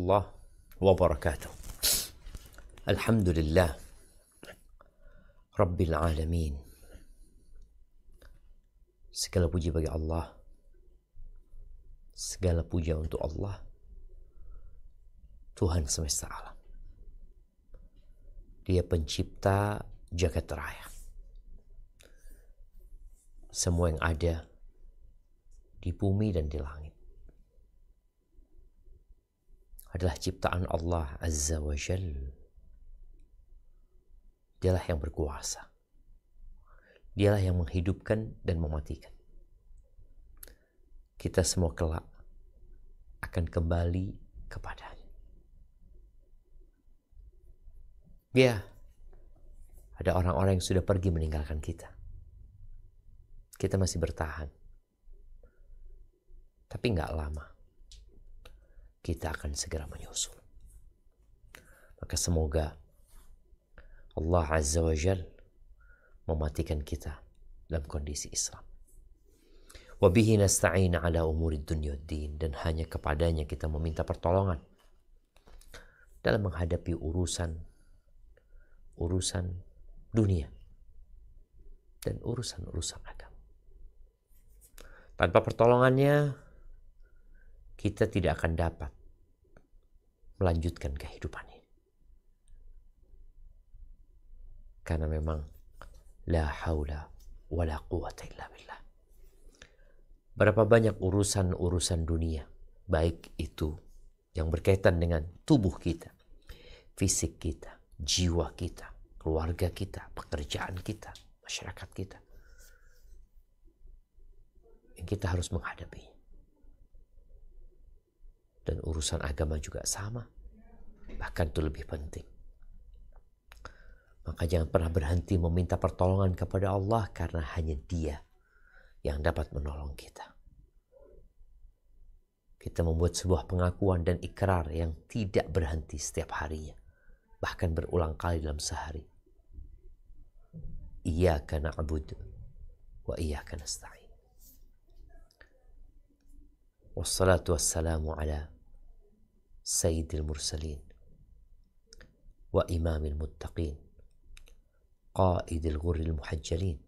warahmatullahi wabarakatuh. Alhamdulillah Rabbil alamin. Segala puji bagi Allah. Segala puja untuk Allah, Tuhan semesta alam. Dia pencipta jagat raya. Semua yang ada di bumi dan di langit adalah ciptaan Allah Azza wa Jal. Dialah yang berkuasa. Dialah yang menghidupkan dan mematikan. Kita semua kelak akan kembali kepadanya. Ya, ada orang-orang yang sudah pergi meninggalkan kita. Kita masih bertahan. Tapi nggak lama. Kita akan segera menyusul. Maka semoga Allah Azza wa Jal mematikan kita dalam kondisi Islam. Wa bihi nasta'in ala umuri dunya wad-din, dan hanya kepadanya kita meminta pertolongan dalam menghadapi urusan dunia dan urusan agama. Tanpa pertolongannya kita tidak akan dapat melanjutkan kehidupan ini. Karena memang la haula wa la quwata illa billah. Berapa banyak urusan dunia, baik itu yang berkaitan dengan tubuh kita, fisik kita, jiwa kita, keluarga kita, pekerjaan kita, masyarakat kita, yang kita harus menghadapi. Dan urusan agama juga sama, bahkan itu lebih penting. Maka jangan pernah berhenti meminta pertolongan kepada Allah, karena hanya Dia yang dapat menolong kita. Kita membuat sebuah pengakuan dan ikrar yang tidak berhenti setiap harinya, bahkan berulang kali dalam sehari. Iyyaka na'budu wa iyyaka nasta'in. Wassalatu wassalamu ala sayyidil mursalin wa imamil muttaqin qaidil ghurril muhajjalin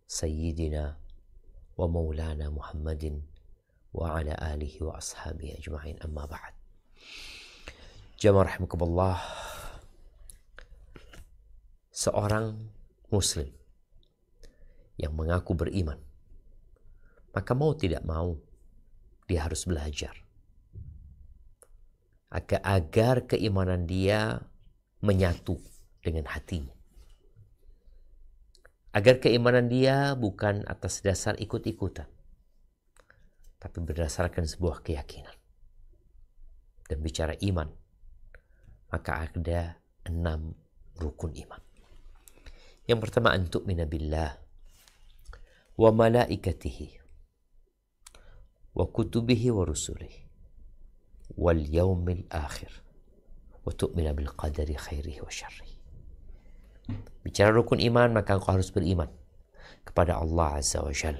sayyidina wa maulana Muhammadin wa ala alihi wa ashabihi ajma'in, amma ba'd. Jamaah rahimakumullah, seorang muslim yang mengaku beriman, maka mau tidak mau dia harus belajar agar keimanan dia menyatu dengan hatinya. Agar keimanan dia bukan atas dasar ikut-ikutan, tapi berdasarkan sebuah keyakinan. Dan bicara iman, maka ada 6 rukun iman. Yang pertama, an tu'mina billah wa malaikatihi wa kutubihi wa rusulihi wal yaumil akhir wa tu'mina bil qadari khairihi wa syarrihi. Bicara rukun iman, maka engkau harus beriman kepada Allah Azza wa Jal.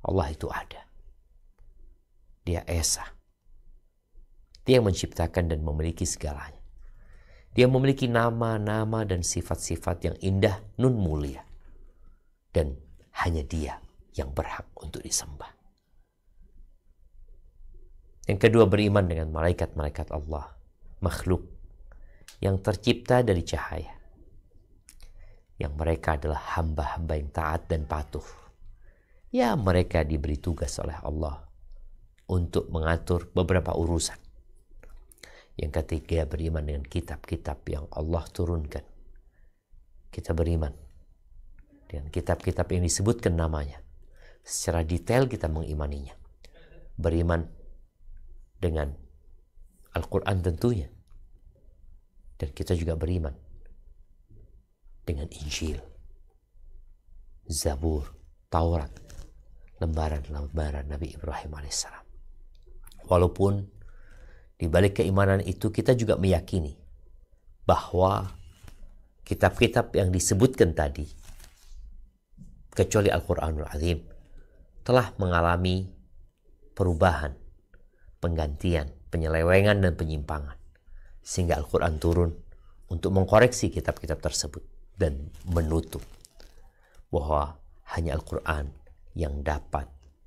Allah itu ada. Dia Esa. Dia yang menciptakan dan memiliki segalanya. Dia memiliki nama-nama dan sifat-sifat yang indah, nun mulia. Dan hanya Dia yang berhak untuk disembah. Yang kedua, beriman dengan malaikat-malaikat Allah, makhluk yang tercipta dari cahaya. Yang mereka adalah hamba-hamba yang taat dan patuh. Ya, mereka diberi tugas oleh Allah untuk mengatur beberapa urusan. Yang ketiga, beriman dengan kitab-kitab yang Allah turunkan. Kita beriman dengan kitab-kitab yang disebutkan namanya. Secara detail kita mengimaninya. Beriman dengan Al-Quran tentunya. Dan kita juga beriman dengan Injil, Zabur, Taurat, lembaran-lembaran Nabi Ibrahim alaihissalam. Walaupun di balik keimanan itu kita juga meyakini bahwa kitab-kitab yang disebutkan tadi, kecuali Al-Quranul Azim, telah mengalami perubahan, penggantian, penyelewengan dan penyimpangan. Sehingga Al-Quran turun untuk mengkoreksi kitab-kitab tersebut dan menutup bahwa hanya Al-Quran yang dapat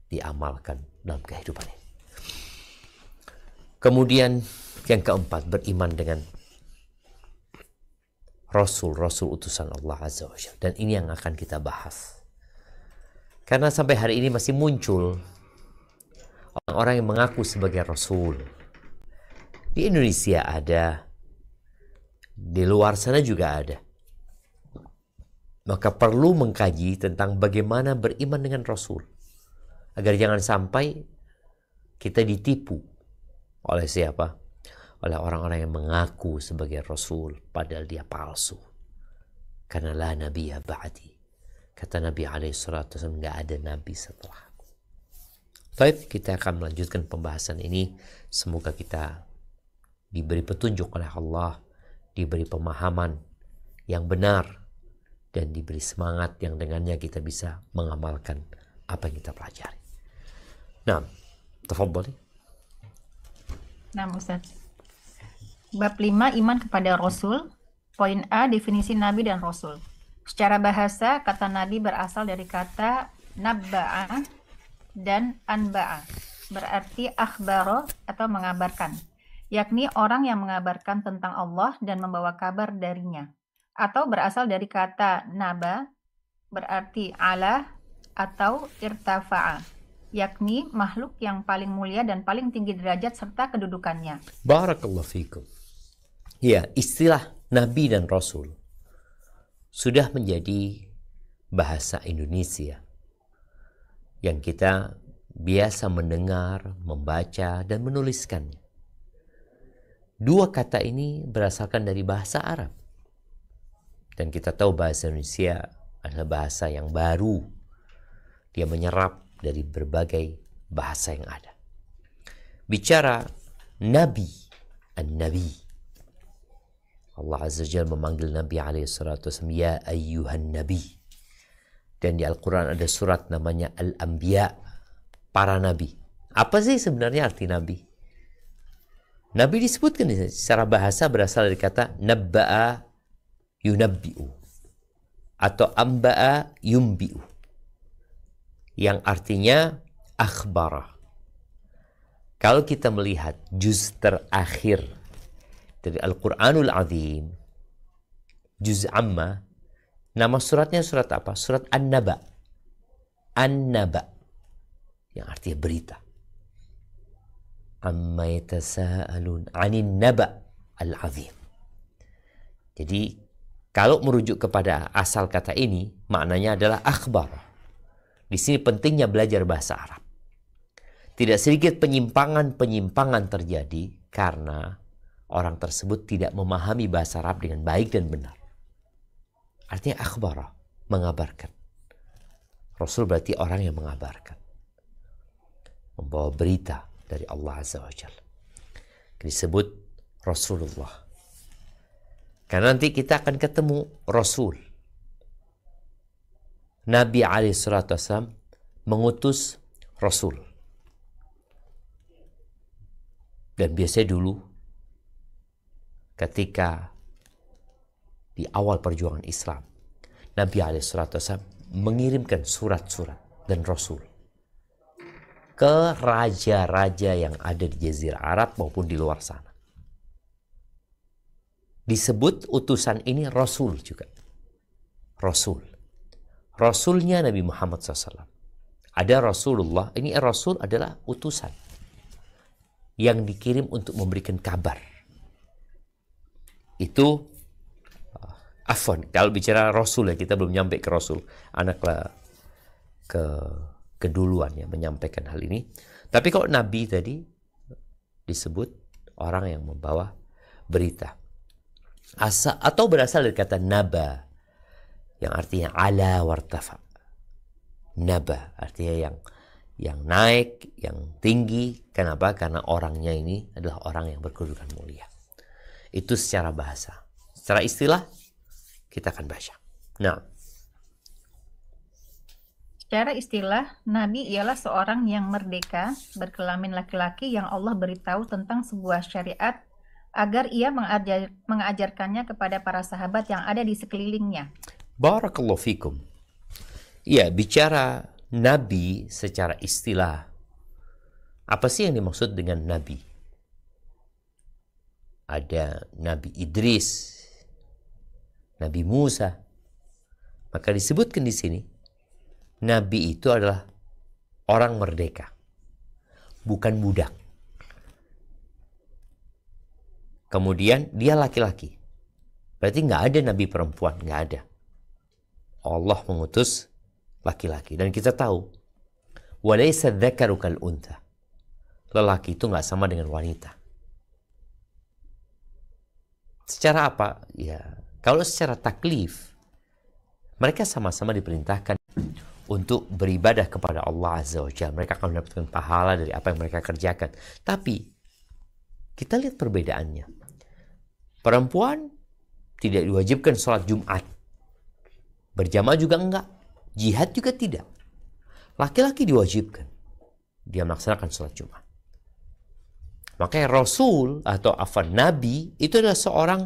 diamalkan dalam kehidupan ini. Kemudian yang keempat, beriman dengan Rasul utusan Allah Azza wa Jalla. Dan ini yang akan kita bahas. Karena sampai hari ini masih muncul orang-orang yang mengaku sebagai Rasul. Di Indonesia ada, di luar sana juga ada. Maka perlu mengkaji tentang bagaimana beriman dengan Rasul. Agar jangan sampai kita ditipu oleh siapa? Oleh orang-orang yang mengaku sebagai Rasul padahal dia palsu. Karena la nabiyya ba'di. Kata Nabi SAW, nggak ada Nabi setelah aku. Baik, kita akan melanjutkan pembahasan ini. Semoga kita diberi petunjuk oleh Allah, diberi pemahaman yang benar, dan diberi semangat yang dengannya kita bisa mengamalkan apa yang kita pelajari. Nah, tafadhali. Nah, Ustaz. Bab 5, iman kepada Rasul. Poin A, definisi Nabi dan Rasul. Secara bahasa, kata Nabi berasal dari kata nabba'a dan anba'a. Berarti akhbaro atau mengabarkan. Yakni orang yang mengabarkan tentang Allah dan membawa kabar darinya. Atau berasal dari kata naba, berarti ala atau irtafa'a. Yakni makhluk yang paling mulia dan paling tinggi derajat serta kedudukannya. Barakallahu fikum. Ya, istilah Nabi dan Rasul sudah menjadi bahasa Indonesia yang kita biasa mendengar, membaca, dan menuliskannya. Dua kata ini berasalkan dari bahasa Arab. Dan kita tahu bahasa Indonesia adalah bahasa yang baru. Dia menyerap dari berbagai bahasa yang ada. Bicara Nabi, An-Nabi. Allah Azza wa Jalla memanggil Nabi SAW, ya ayyuhan Nabi. Dan di Al-Quran ada surat namanya Al-Anbiya, para Nabi. Apa sih sebenarnya arti Nabi? Nabi disebutkan secara bahasa berasal dari kata nabba'a yunabbi'u atau amba'a yumbi'u, yang artinya akhbara. Kalau kita melihat juz terakhir dari Al-Quranul Azim, juz amma, nama suratnya surat apa? Surat An-Naba. An-Naba, yang artinya berita. Amma yatasa'alun 'anin naba al-'azim. Jadi kalau merujuk kepada asal kata ini, maknanya adalah akhbar. Di sini pentingnya belajar bahasa Arab. Tidak sedikit penyimpangan-penyimpangan terjadi karena orang tersebut tidak memahami bahasa Arab dengan baik dan benar. Artinya akhbara, mengabarkan. Rasul berarti orang yang mengabarkan, membawa berita dari Allah Azza wa Jalla. Disebut Rasulullah. Karena nanti kita akan ketemu Rasul. Nabi SAW mengutus Rasul. Dan biasanya dulu ketika di awal perjuangan Islam, Nabi SAW mengirimkan surat-surat dan Rasul ke raja-raja yang ada di Jazirah Arab maupun di luar sana. Disebut utusan ini Rasul juga. Rasul. Rasulnya Nabi Muhammad SAW. Ada Rasulullah, ini Rasul adalah utusan yang dikirim untuk memberikan kabar. Itu afwan, kalau bicara Rasul ya, kita belum nyampe ke Rasul. Anaklah keduluan ya menyampaikan hal ini. Tapi kalau Nabi tadi disebut orang yang membawa berita. Atau berasal dari kata naba, yang artinya ala wartafa. Naba artinya yang naik, yang tinggi. Kenapa? Karena orangnya ini adalah orang yang berkedudukan mulia. Itu secara bahasa. Secara istilah kita akan baca. Nah, Secara istilah, Nabi ialah seorang yang merdeka, berkelamin laki-laki yang Allah beritahu tentang sebuah syariat agar ia mengajarkannya kepada para sahabat yang ada di sekelilingnya. Barakallahu fikum. Ya, bicara Nabi secara istilah, apa sih yang dimaksud dengan Nabi? Ada Nabi Idris, Nabi Musa. Maka disebutkan di sini, Nabi itu adalah orang merdeka, bukan budak. Kemudian dia laki-laki. Berarti nggak ada Nabi perempuan, nggak ada. Allah mengutus laki-laki. Dan kita tahu, walaysa dzakaru kal untha. Lelaki itu nggak sama dengan wanita. Secara apa? Ya, kalau secara taklif, mereka sama-sama diperintahkan untuk beribadah kepada Allah Azza wa Jalla. Mereka akan mendapatkan pahala dari apa yang mereka kerjakan. Tapi kita lihat perbedaannya. Perempuan tidak diwajibkan sholat Jumat. Berjamaah juga enggak. Jihad juga tidak. Laki-laki diwajibkan. Dia melaksanakan sholat Jumat. Makanya Rasul atau Nabi itu adalah seorang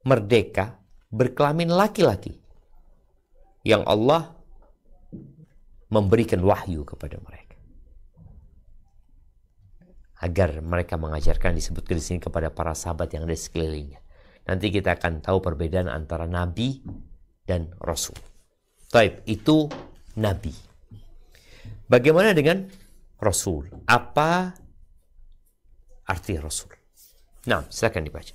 merdeka berkelamin laki-laki yang Allah memberikan wahyu kepada mereka agar mereka mengajarkan, disebutkan di sini, kepada para sahabat yang ada di sekelilingnya. Nanti kita akan tahu perbedaan antara Nabi dan Rasul. Taib, itu Nabi. Bagaimana dengan Rasul? Apa arti Rasul? Nah, silakan dibaca.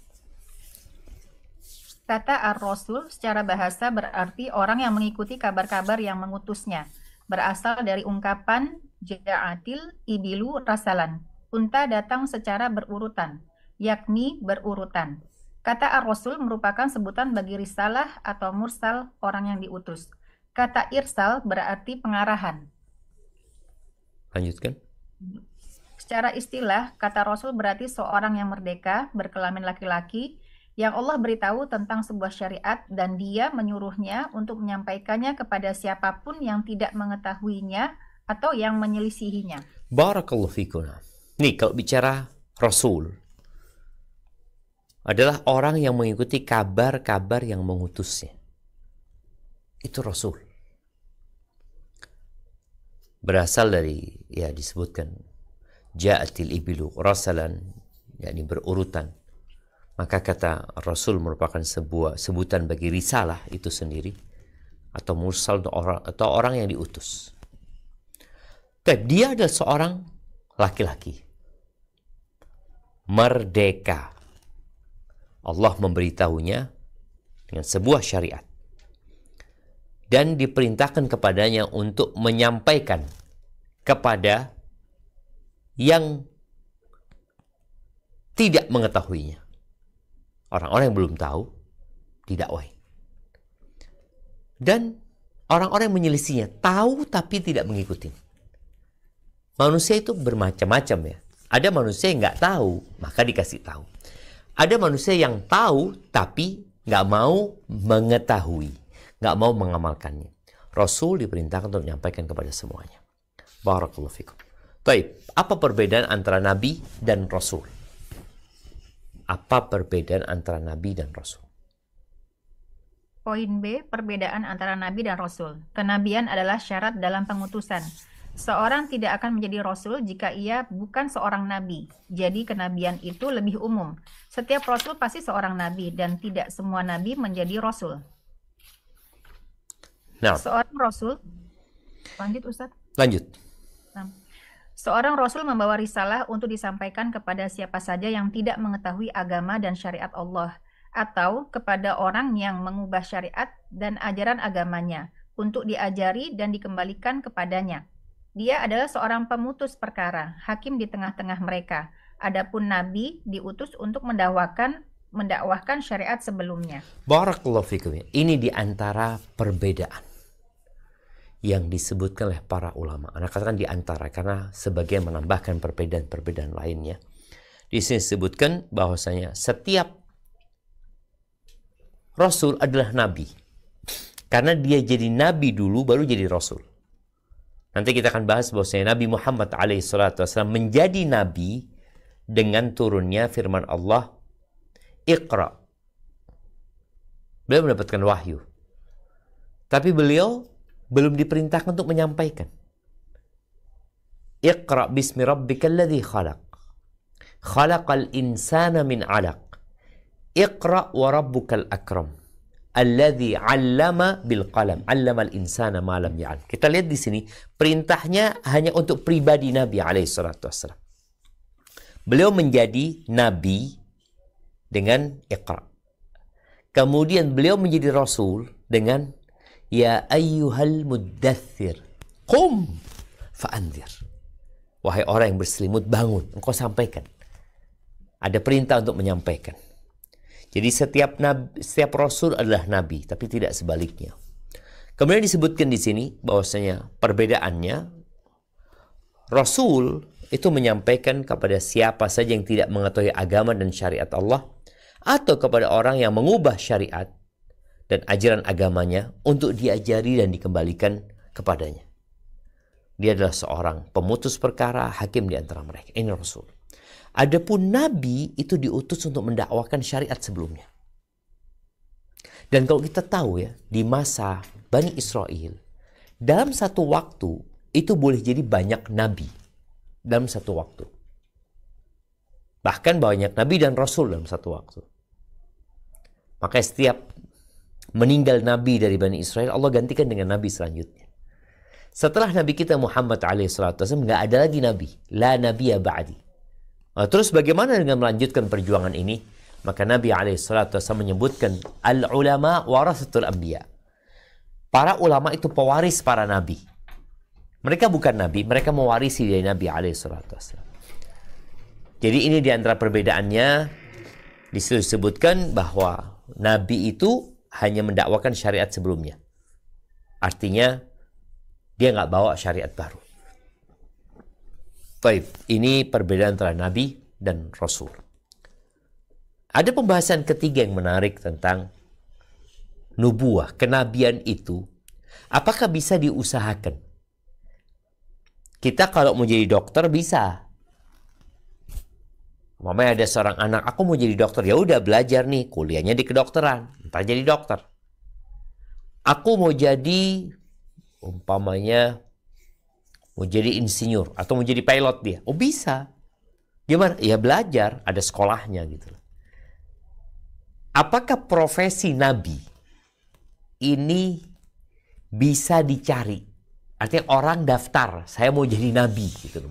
Kata ar-Rasul secara bahasa berarti orang yang mengikuti kabar-kabar yang mengutusnya. Berasal dari ungkapan ja'atil ibilu rasalan. Unta datang secara berurutan, yakni berurutan. Kata ar-Rasul merupakan sebutan bagi risalah atau mursal, orang yang diutus. Kata irsal berarti pengarahan. Lanjutkan. Secara istilah, kata Rasul berarti seorang yang merdeka, berkelamin laki-laki, yang Allah beritahu tentang sebuah syariat dan dia menyuruhnya untuk menyampaikannya kepada siapapun yang tidak mengetahuinya atau yang menyelisihinya. Barakallahu fikum. Nih, kalau bicara Rasul adalah orang yang mengikuti kabar-kabar yang mengutusnya. Itu Rasul. Berasal dari, ya disebutkan, ja'atil ibilu rasalan, yakni berurutan. Maka kata Rasul merupakan sebuah sebutan bagi risalah itu sendiri, atau mursal atau orang yang diutus. Dan dia adalah seorang laki-laki merdeka. Allah memberitahunya dengan sebuah syariat dan diperintahkan kepadanya untuk menyampaikan kepada yang tidak mengetahuinya. Orang-orang yang belum tahu didakwai. Dan orang-orang yang menyelisihinya tahu tapi tidak mengikuti. Manusia itu bermacam-macam ya. Ada manusia yang nggak tahu, maka dikasih tahu. Ada manusia yang tahu tapi nggak mau mengetahui, nggak mau mengamalkannya. Rasul diperintahkan untuk menyampaikan kepada semuanya. Barakallahu fikum. Baik, apa perbedaan antara Nabi dan Rasul? Apa perbedaan antara Nabi dan Rasul? Poin B, perbedaan antara Nabi dan Rasul. Kenabian adalah syarat dalam pengutusan. Seorang tidak akan menjadi Rasul jika ia bukan seorang Nabi. Jadi kenabian itu lebih umum. Setiap Rasul pasti seorang Nabi dan tidak semua Nabi menjadi Rasul. Nah, Seorang Rasul, lanjut Ustadz. lanjut. Nah, seorang Rasul membawa risalah untuk disampaikan kepada siapa saja yang tidak mengetahui agama dan syariat Allah, atau kepada orang yang mengubah syariat dan ajaran agamanya untuk diajari dan dikembalikan kepadanya. Dia adalah seorang pemutus perkara, hakim di tengah-tengah mereka. Adapun Nabi diutus untuk mendakwahkan syariat sebelumnya. Barakallahu fikum. Ini di antara perbedaan yang disebutkan oleh para ulama. Anak katakan di antara karena sebagian menambahkan perbedaan-perbedaan lainnya. Di sini disebutkan bahwasanya setiap Rasul adalah Nabi. Karena dia jadi Nabi dulu baru jadi Rasul. Nanti kita akan bahas bahwasanya Nabi Muhammad alaihissalam menjadi nabi dengan turunnya firman Allah, Iqra. Beliau mendapatkan wahyu. Tapi beliau belum diperintahkan untuk menyampaikan. Iqra bismi rabbikal ladzi khalaq. Khalaqal insana min 'alaq. Iqra wa rabbukal akram. Alladzi 'allama bil qalam. 'Allamal insana ma lam ya'lam. Kita lihat di sini perintahnya hanya untuk pribadi Nabi alaihi salatu wassalam. Beliau menjadi nabi dengan Iqra. Kemudian beliau menjadi rasul dengan ya ayyuhal muddaththir qum fa'anzir. Wahai orang yang berselimut, bangun, engkau sampaikan. Ada perintah untuk menyampaikan. Jadi setiap rasul adalah nabi, tapi tidak sebaliknya. Kemudian disebutkan di sini bahwasanya perbedaannya, rasul itu menyampaikan kepada siapa saja yang tidak mengetahui agama dan syariat Allah, atau kepada orang yang mengubah syariat dan ajaran agamanya untuk diajari dan dikembalikan kepadanya. Dia adalah seorang pemutus perkara, hakim di antara mereka. Ini Rasul. Adapun Nabi itu diutus untuk mendakwakan syariat sebelumnya. Dan kalau kita tahu ya, di masa Bani Israel, dalam satu waktu itu boleh jadi banyak Nabi. Dalam satu waktu. Bahkan banyak Nabi dan Rasul dalam satu waktu. Maka setiap meninggal Nabi dari Bani Israel, Allah gantikan dengan Nabi selanjutnya. Setelah Nabi kita Muhammad alaihissalam, nggak ada lagi Nabi. La nabiyya ba'di. Terus bagaimana dengan melanjutkan perjuangan ini? Maka Nabi alaihissalam menyebutkan, al-ulama warasatul anbiya. Para ulama itu pewaris para Nabi. Mereka bukan Nabi, mereka mewarisi dari Nabi alaihissalam. Jadi ini diantara perbedaannya, disebutkan bahwa Nabi itu hanya mendakwakan syariat sebelumnya. Artinya, dia nggak bawa syariat baru. Baik, ini perbedaan antara Nabi dan Rasul. Ada pembahasan ketiga yang menarik tentang nubuah, kenabian itu. Apakah bisa diusahakan? Kita kalau mau jadi dokter bisa. Mamanya ada seorang anak, aku mau jadi dokter. Ya udah belajar nih, kuliahnya di kedokteran. Ntar jadi dokter. Aku mau jadi, umpamanya, mau jadi insinyur. Atau mau jadi pilot dia. Oh bisa. Gimana? Ya belajar, ada sekolahnya gitu. Apakah profesi nabi ini bisa dicari? Artinya orang daftar, saya mau jadi nabi gitu.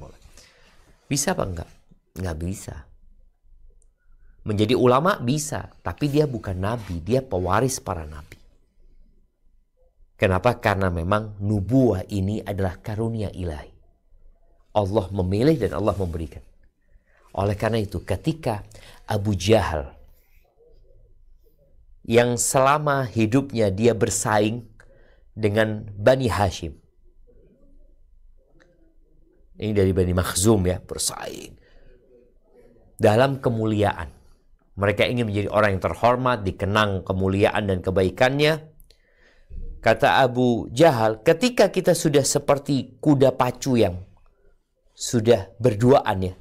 Bisa apa enggak? Enggak bisa. Menjadi ulama bisa, tapi dia bukan nabi, dia pewaris para nabi. Kenapa? Karena memang nubuah ini adalah karunia ilahi. Allah memilih dan Allah memberikan. Oleh karena itu, ketika Abu Jahal yang selama hidupnya dia bersaing dengan Bani Hashim. Ini dari Bani Makhzum ya, bersaing. Dalam kemuliaan. Mereka ingin menjadi orang yang terhormat, dikenang kemuliaan dan kebaikannya. Kata Abu Jahal, ketika kita sudah seperti kuda pacu yang sudah berduaan ya.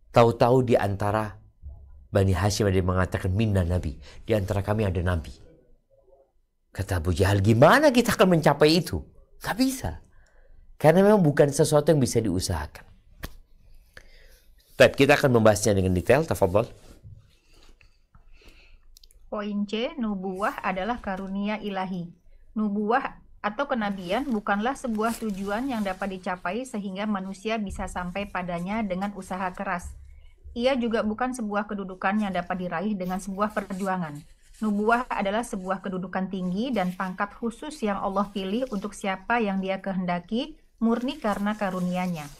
Tahu-tahu di antara Bani Hashim ada yang mengatakan minna nabi. Di antara kami ada nabi. Kata Abu Jahal, gimana kita akan mencapai itu? Gak bisa. Karena memang bukan sesuatu yang bisa diusahakan. Tapi kita akan membahasnya dengan detail. Tafadhol. Poin C, nubuah adalah karunia ilahi. Nubuah atau kenabian bukanlah sebuah tujuan yang dapat dicapai sehingga manusia bisa sampai padanya dengan usaha keras. Ia juga bukan sebuah kedudukan yang dapat diraih dengan sebuah perjuangan. Nubuah adalah sebuah kedudukan tinggi dan pangkat khusus yang Allah pilih untuk siapa yang Dia kehendaki, murni karena karunia-Nya.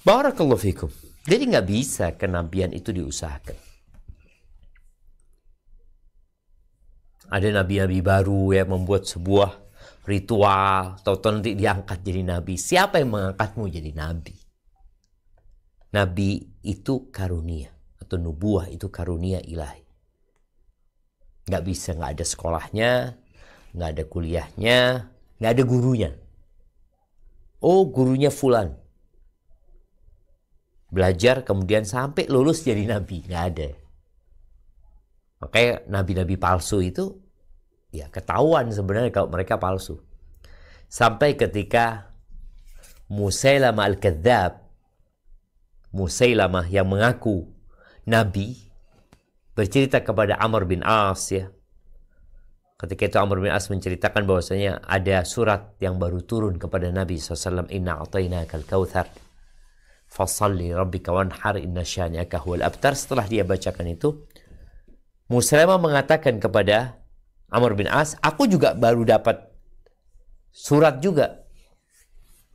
Barakallahu fikum. Jadi nggak bisa kenabian itu diusahakan. Ada nabi-nabi baru yang membuat sebuah ritual, tahu-tahu nanti diangkat jadi nabi. Siapa yang mengangkatmu jadi nabi? Nabi itu karunia, atau nubuah itu karunia ilahi. Nggak bisa, nggak ada sekolahnya, nggak ada kuliahnya, Nggak ada gurunya. Oh, gurunya fulan. Belajar kemudian sampai lulus jadi nabi. Nggak ada. Makanya nabi-nabi palsu itu ya ketahuan sebenarnya kalau mereka palsu. Sampai ketika Musailamah al-Kadzab, Musailamah yang mengaku nabi, bercerita kepada Amr bin As ya. Ketika itu Amr bin As menceritakan bahwasanya ada surat yang baru turun kepada Nabi SAW. Inna a'tainakal kautsar fasalli rabbika wanhar inna syani'aka huwal abtar. Setelah dia bacakan itu, Musailamah mengatakan kepada Amr bin As, aku juga baru dapat surat juga.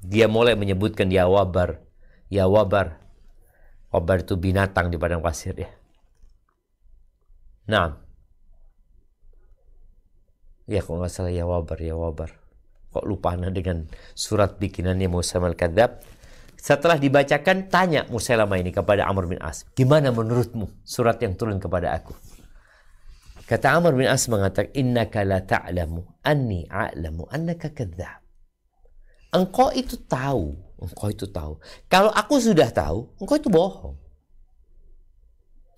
Dia mulai menyebutkan ya wabar, ya wabar. Wabar itu binatang di padang pasir ya. Nah, ya kok nggak salah ya wabar, ya wabar. Kok lupa dengan surat bikinannya Musailamah al-Kadzab. Setelah dibacakan, tanya Musailamah ini kepada Amr bin As, gimana menurutmu surat yang turun kepada aku? Kata Amr bin As mengatakan, innaka la ta'lamu anni a'lamu annaka kadzdzab. Engkau itu tahu. Kalau aku sudah tahu, engkau itu bohong.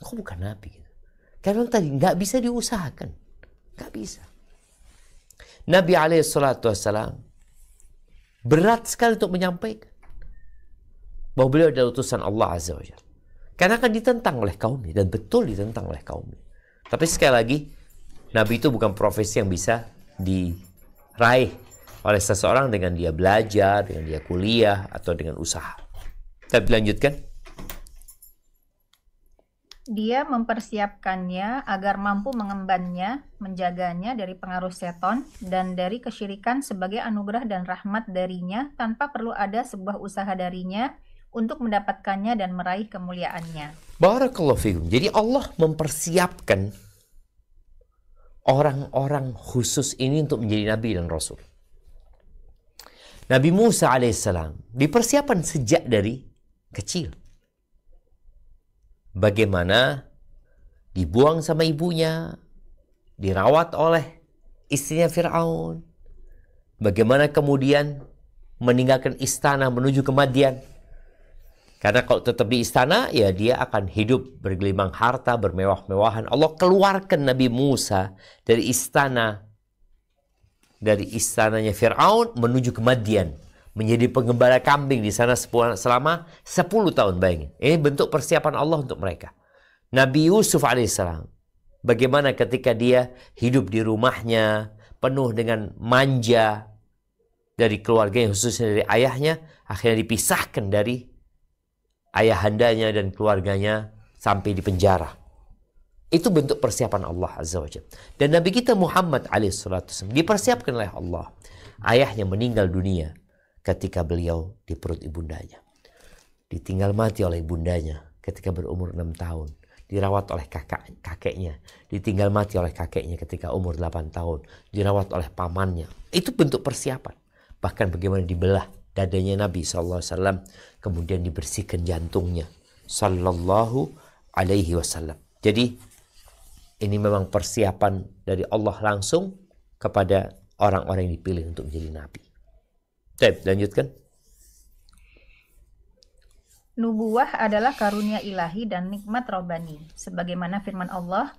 Engkau bukan nabi. Karena tadi nggak bisa diusahakan, nggak bisa. Nabi alaihissalam berat sekali untuk menyampaikan bahwa beliau adalah utusan Allah Azza wa Jalla. Karena akan ditentang oleh kaumnya, dan betul ditentang oleh kaumnya. Tapi sekali lagi, Nabi itu bukan profesi yang bisa diraih oleh seseorang dengan dia belajar, dengan dia kuliah, atau dengan usaha. Kita lanjutkan. Dia mempersiapkannya agar mampu mengembannya, menjaganya dari pengaruh seton dan dari kesyirikan sebagai anugerah dan rahmat darinya tanpa perlu ada sebuah usaha darinya untuk mendapatkannya dan meraih kemuliaannya. Barakallahu fikum. Jadi Allah mempersiapkan orang-orang khusus ini untuk menjadi nabi dan rasul. Nabi Musa alaihissalam dipersiapkan sejak dari kecil. Bagaimana dibuang sama ibunya, dirawat oleh istrinya Fir'aun. Bagaimana kemudian meninggalkan istana menuju ke Madian. Karena kalau tetap di istana, ya dia akan hidup bergelimang harta, bermewah-mewahan. Allah keluarkan Nabi Musa dari istananya Fir'aun menuju ke Madian. Menjadi penggembala kambing di sana selama 10 tahun, bayangin. Ini bentuk persiapan Allah untuk mereka. Nabi Yusuf alaihissalam, bagaimana ketika dia hidup di rumahnya, penuh dengan manja dari keluarganya, khususnya dari ayahnya, akhirnya dipisahkan dari ayahandanya dan keluarganya sampai di penjara. Itu bentuk persiapan Allah Azza wa Jalla. Dan Nabi kita Muhammad alaihissalam dipersiapkan oleh Allah. Ayahnya meninggal dunia ketika beliau di perut ibundanya. Ditinggal mati oleh ibundanya ketika berumur 6 tahun. Dirawat oleh kakeknya. Ditinggal mati oleh kakeknya ketika umur 8 tahun. Dirawat oleh pamannya. Itu bentuk persiapan. Bahkan bagaimana dibelah dadanya Nabi SAW. Kemudian dibersihkan jantungnya. Sallallahu alaihi wasallam. Jadi ini memang persiapan dari Allah langsung kepada orang-orang yang dipilih untuk menjadi Nabi. Baik, lanjutkan. Nubuwah adalah karunia ilahi dan nikmat robbani. Sebagaimana firman Allah,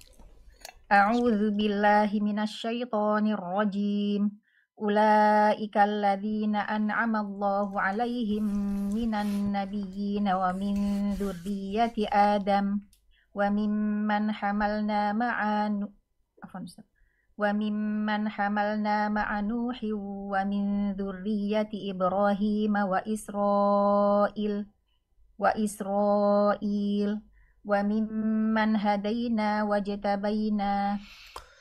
A'udzu billahi minasyaitonir rajim. Ulaika alladzina an'ama Allahu 'alaihim minan nabiyyin wa min dzurriyyati Adam wa mimman hamalna ma'an وَمِمَّنْ حَمَلْنَا مَعَ نُوحٍ وَمِنْ ذُرِّيَّةِ إِبْرَاهِيمَ وَإِسْرَائِيلَ وَمِمَّنْ هَدَيْنَا وَاجْتَبَيْنَا.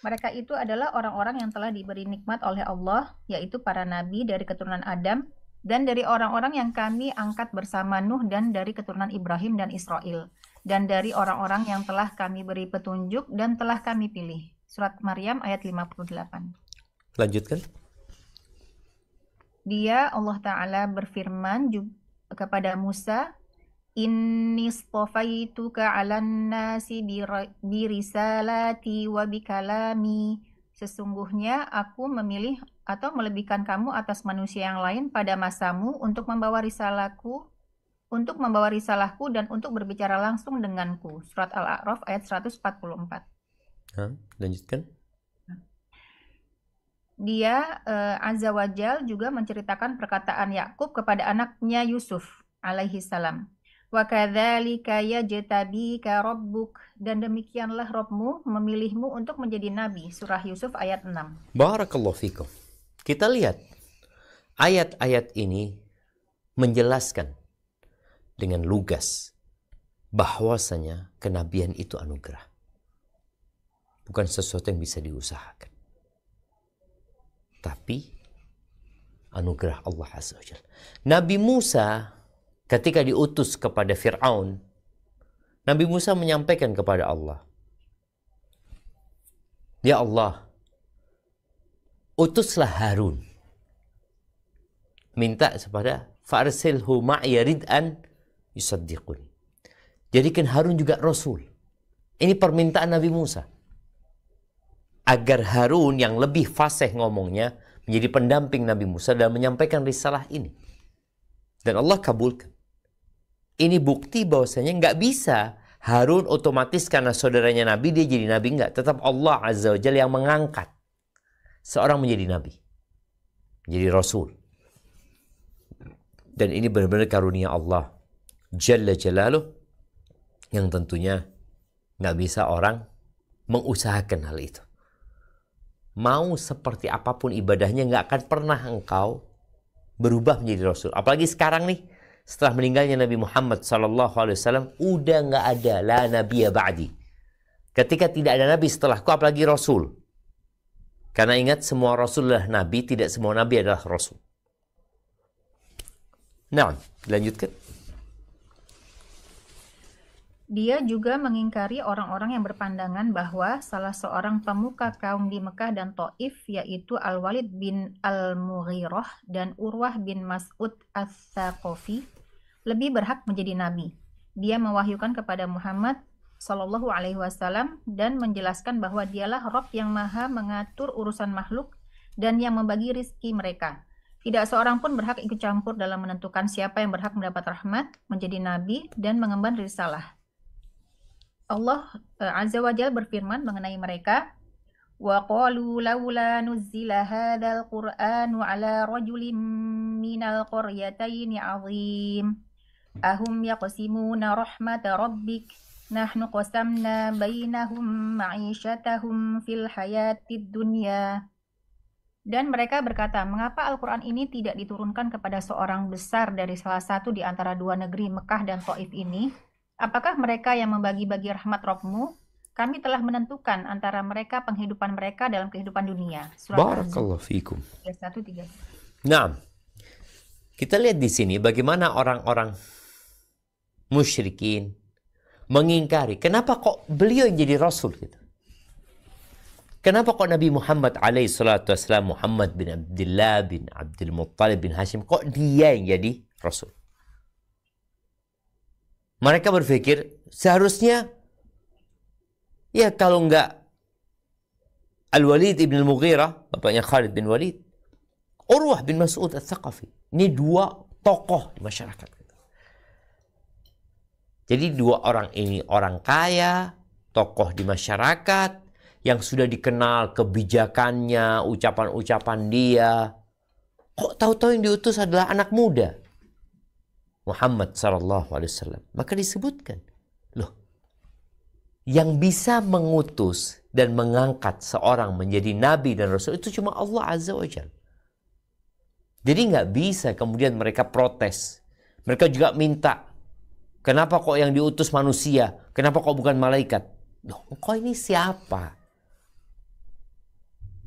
Mereka itu adalah orang-orang yang telah diberi nikmat oleh Allah, yaitu para nabi dari keturunan Adam, dan dari orang-orang yang kami angkat bersama Nuh dan dari keturunan Ibrahim dan Israel, dan dari orang-orang yang telah kami beri petunjuk dan telah kami pilih. Surat Maryam ayat 58. Lanjutkan. Dia Allah Ta'ala berfirman kepada Musa, Inni stofaituka 'alan nasi birisalati wa bikalami. Sesungguhnya aku memilih atau melebihkan kamu atas manusia yang lain pada masamu untuk membawa risalahku dan untuk berbicara langsung denganku. Surat Al-A'raf ayat 144. Lanjutkan. Dia Azza wa Jal juga menceritakan perkataan Yakub kepada anaknya Yusuf alaihi salam. Wa kadzalika yajtabika rabbuk, dan demikianlah Rabbmu memilihmu untuk menjadi nabi. Surah Yusuf ayat 6. Barakallahu fikum. Kita lihat ayat-ayat ini menjelaskan dengan lugas bahwasanya kenabian itu anugerah. Bukan sesuatu yang bisa diusahakan. Tapi anugerah Allah Azza wa Jalla. Nabi Musa ketika diutus kepada Fir'aun, Nabi Musa menyampaikan kepada Allah, "Ya Allah, utuslah Harun." Minta kepada "Farsilhu ma'iya rid'an yusaddiquni." Jadikan Harun juga Rasul. Ini permintaan Nabi Musa. Agar Harun yang lebih fasih ngomongnya menjadi pendamping Nabi Musa dalam menyampaikan risalah ini. Dan Allah kabulkan. Ini bukti bahwasanya nggak bisa Harun otomatis karena saudaranya Nabi dia jadi Nabi, nggak. Tetap Allah Azza wa Jalla yang mengangkat seorang menjadi Nabi, menjadi Rasul. Dan ini benar-benar karunia Allah Jalla Jalaluh yang tentunya nggak bisa orang mengusahakan hal itu. Mau seperti apapun ibadahnya nggak akan pernah engkau berubah menjadi Rasul. Apalagi sekarang nih, setelah meninggalnya Nabi Muhammad SAW, udah nggak ada la nabiyya ba'di. Ketika tidak ada Nabi setelahku, apalagi Rasul. Karena ingat, semua Rasul adalah Nabi, tidak semua Nabi adalah Rasul. Nah, lanjutkan. Dia juga mengingkari orang-orang yang berpandangan bahwa salah seorang pemuka kaum di Mekah dan Taif, yaitu Al-Walid bin Al-Mughirah dan Urwah bin Mas'ud Ats-Tsaqafi, lebih berhak menjadi nabi. Dia mewahyukan kepada Muhammad Shallallahu Alaihi Wasallam dan menjelaskan bahwa dialah Rabb yang maha mengatur urusan makhluk dan yang membagi rizki mereka. Tidak seorang pun berhak ikut campur dalam menentukan siapa yang berhak mendapat rahmat, menjadi nabi, dan mengemban risalah. Allah Azza wa Jalla berfirman mengenai mereka, wa qalu laula nuzzila hadzal qur'anu ala rajulin minal qaryataini 'azim ahum yaqsimuna rahmata rabbik nahnu qasamna bainahum ma'isyatahum fil hayatid dunya. Dan mereka berkata, mengapa Al-Quran ini tidak diturunkan kepada seorang besar dari salah satu di antara dua negeri Mekah dan Taif ini? Apakah mereka yang membagi-bagi rahmat Rabbmu? Kami telah menentukan antara mereka penghidupan mereka dalam kehidupan dunia. Surat Barakallahu fikum. 31-3. Nah, kita lihat di sini bagaimana orang-orang musyrikin mengingkari. Kenapa kok beliau yang jadi Rasul gitu? Kenapa kok Nabi Muhammad alaihi salatu wassalam, Muhammad bin Abdullah bin Abdul Muttalib bin Hashim, kok dia yang jadi Rasul? Mereka berpikir seharusnya ya kalau enggak Al-Walid ibn Al-Mughirah, bapaknya Khalid bin Walid, Urwah bin Mas'ud Ats-Tsaqafi. Ini dua tokoh di masyarakat. Jadi dua orang ini orang kaya, tokoh di masyarakat, yang sudah dikenal kebijakannya, ucapan-ucapan dia. Kok tahu-tahu yang diutus adalah anak muda? Muhammad SAW. Maka disebutkan, loh, yang bisa mengutus dan mengangkat seorang menjadi nabi dan rasul itu cuma Allah Azza wa Jalla. Jadi nggak bisa kemudian mereka protes. Mereka juga minta, kenapa kok yang diutus manusia? Kenapa kok bukan malaikat? Loh, kok ini siapa?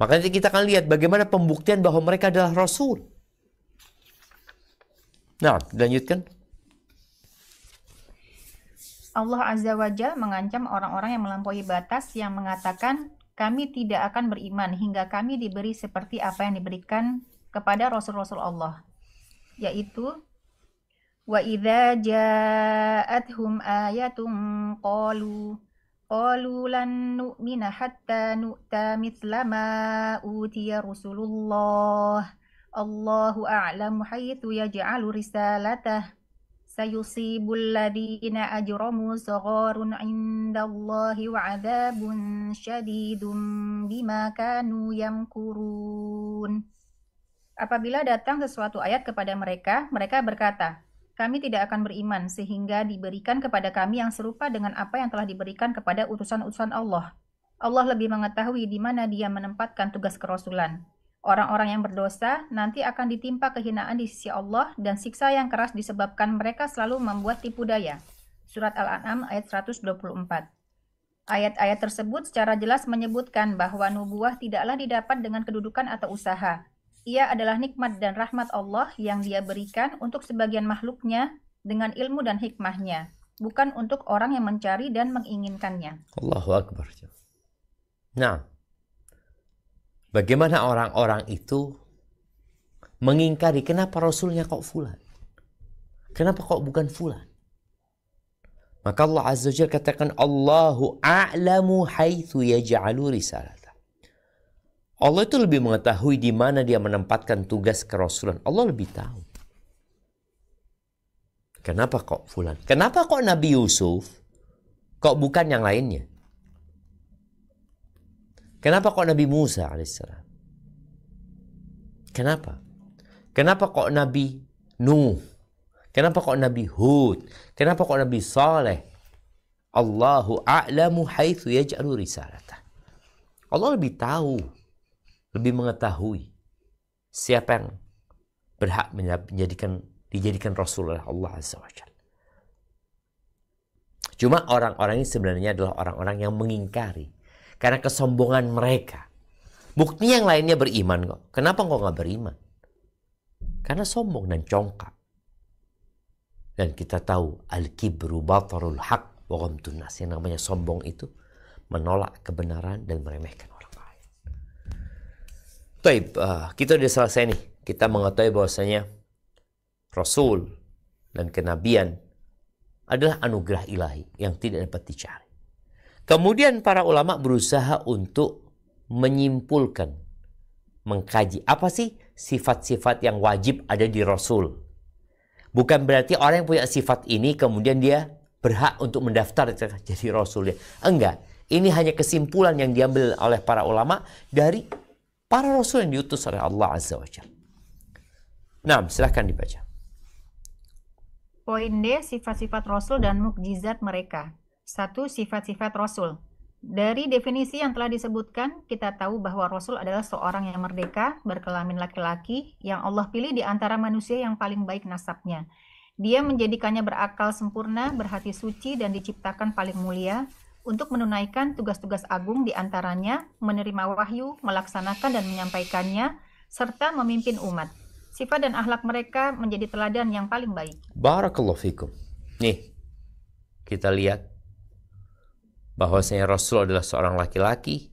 Makanya kita akan lihat bagaimana pembuktian bahwa mereka adalah rasul. Nah, dilanjutkan. Allah Azza wa Jalla mengancam orang-orang yang melampaui batas yang mengatakan, kami tidak akan beriman hingga kami diberi seperti apa yang diberikan kepada Rasul-Rasul Allah. Yaitu, wa idza ja'athum ayatun qalu qalu lan nu'mina hatta nu'ta mithla ma utiya Rasulullah. Allahu a'lamu haitsu yaj'alu risalatah. Sayusibul ladina ajramu sagharun 'indallahi wa 'adzabun syadidun bima kanu yamkurun. Apabila datang sesuatu ayat kepada mereka, mereka berkata, kami tidak akan beriman sehingga diberikan kepada kami yang serupa dengan apa yang telah diberikan kepada utusan-utusan Allah. Allah lebih mengetahui di mana Dia menempatkan tugas kerasulan. Orang-orang yang berdosa nanti akan ditimpa kehinaan di sisi Allah dan siksa yang keras disebabkan mereka selalu membuat tipu daya. Surat Al-An'am ayat 124. Ayat-ayat tersebut secara jelas menyebutkan bahwa nubuah tidaklah didapat dengan kedudukan atau usaha. Ia adalah nikmat dan rahmat Allah yang Dia berikan untuk sebagian makhluknya dengan ilmu dan hikmahnya, bukan untuk orang yang mencari dan menginginkannya. Allahu Akbar. Nah, bagaimana orang-orang itu mengingkari kenapa Rasulnya kok fulan? Kenapa kok bukan fulan? Maka Allah Azza wa Jalla katakan, Allahu a'lamu haitsu yaj'alu risalatah. Allah itu lebih mengetahui di mana Dia menempatkan tugas kerasulan. Allah lebih tahu. Kenapa kok fulan? Kenapa kok Nabi Yusuf kok bukan yang lainnya? Kenapa kok Nabi Musa alaihissalam? Kenapa? Kenapa kok Nabi Nuh? Kenapa kok Nabi Hud? Kenapa kok Nabi Saleh? Allahu a'lamu haitsu yaj'alu risalatah. Allah lebih tahu, lebih mengetahui siapa yang berhak dijadikan Rasul oleh Allah Azza wa Jalla. Cuma orang-orang ini sebenarnya adalah orang-orang yang mengingkari karena kesombongan mereka. Bukti yang lainnya beriman kok. Kenapa kok nggak beriman? Karena sombong dan congkak. Dan kita tahu al-kibru batarul haq wa ghamtun nas. Yang namanya sombong itu menolak kebenaran dan meremehkan orang lain. Baik, kita sudah selesai nih. Kita mengetahui bahwasanya Rasul dan kenabian adalah anugerah ilahi yang tidak dapat dicari. Kemudian para ulama berusaha untuk menyimpulkan, mengkaji apa sih sifat-sifat yang wajib ada di Rasul. Bukan berarti orang yang punya sifat ini kemudian dia berhak untuk mendaftar jadi Rasul. Enggak, ini hanya kesimpulan yang diambil oleh para ulama dari para Rasul yang diutus oleh Allah Azza wa Jalla. Nah, silahkan dibaca. Poin D, sifat-sifat Rasul dan mukjizat mereka. 1. Sifat-sifat Rasul. Dari definisi yang telah disebutkan, kita tahu bahwa Rasul adalah seorang yang merdeka, berkelamin laki-laki, yang Allah pilih di antara manusia yang paling baik nasabnya. Dia menjadikannya berakal sempurna, berhati suci, dan diciptakan paling mulia, untuk menunaikan tugas-tugas agung di antaranya, menerima wahyu, melaksanakan dan menyampaikannya, serta memimpin umat. Sifat dan akhlak mereka menjadi teladan yang paling baik. Barakallahu fikum. Nih, kita lihat bahwasanya Rasul adalah seorang laki-laki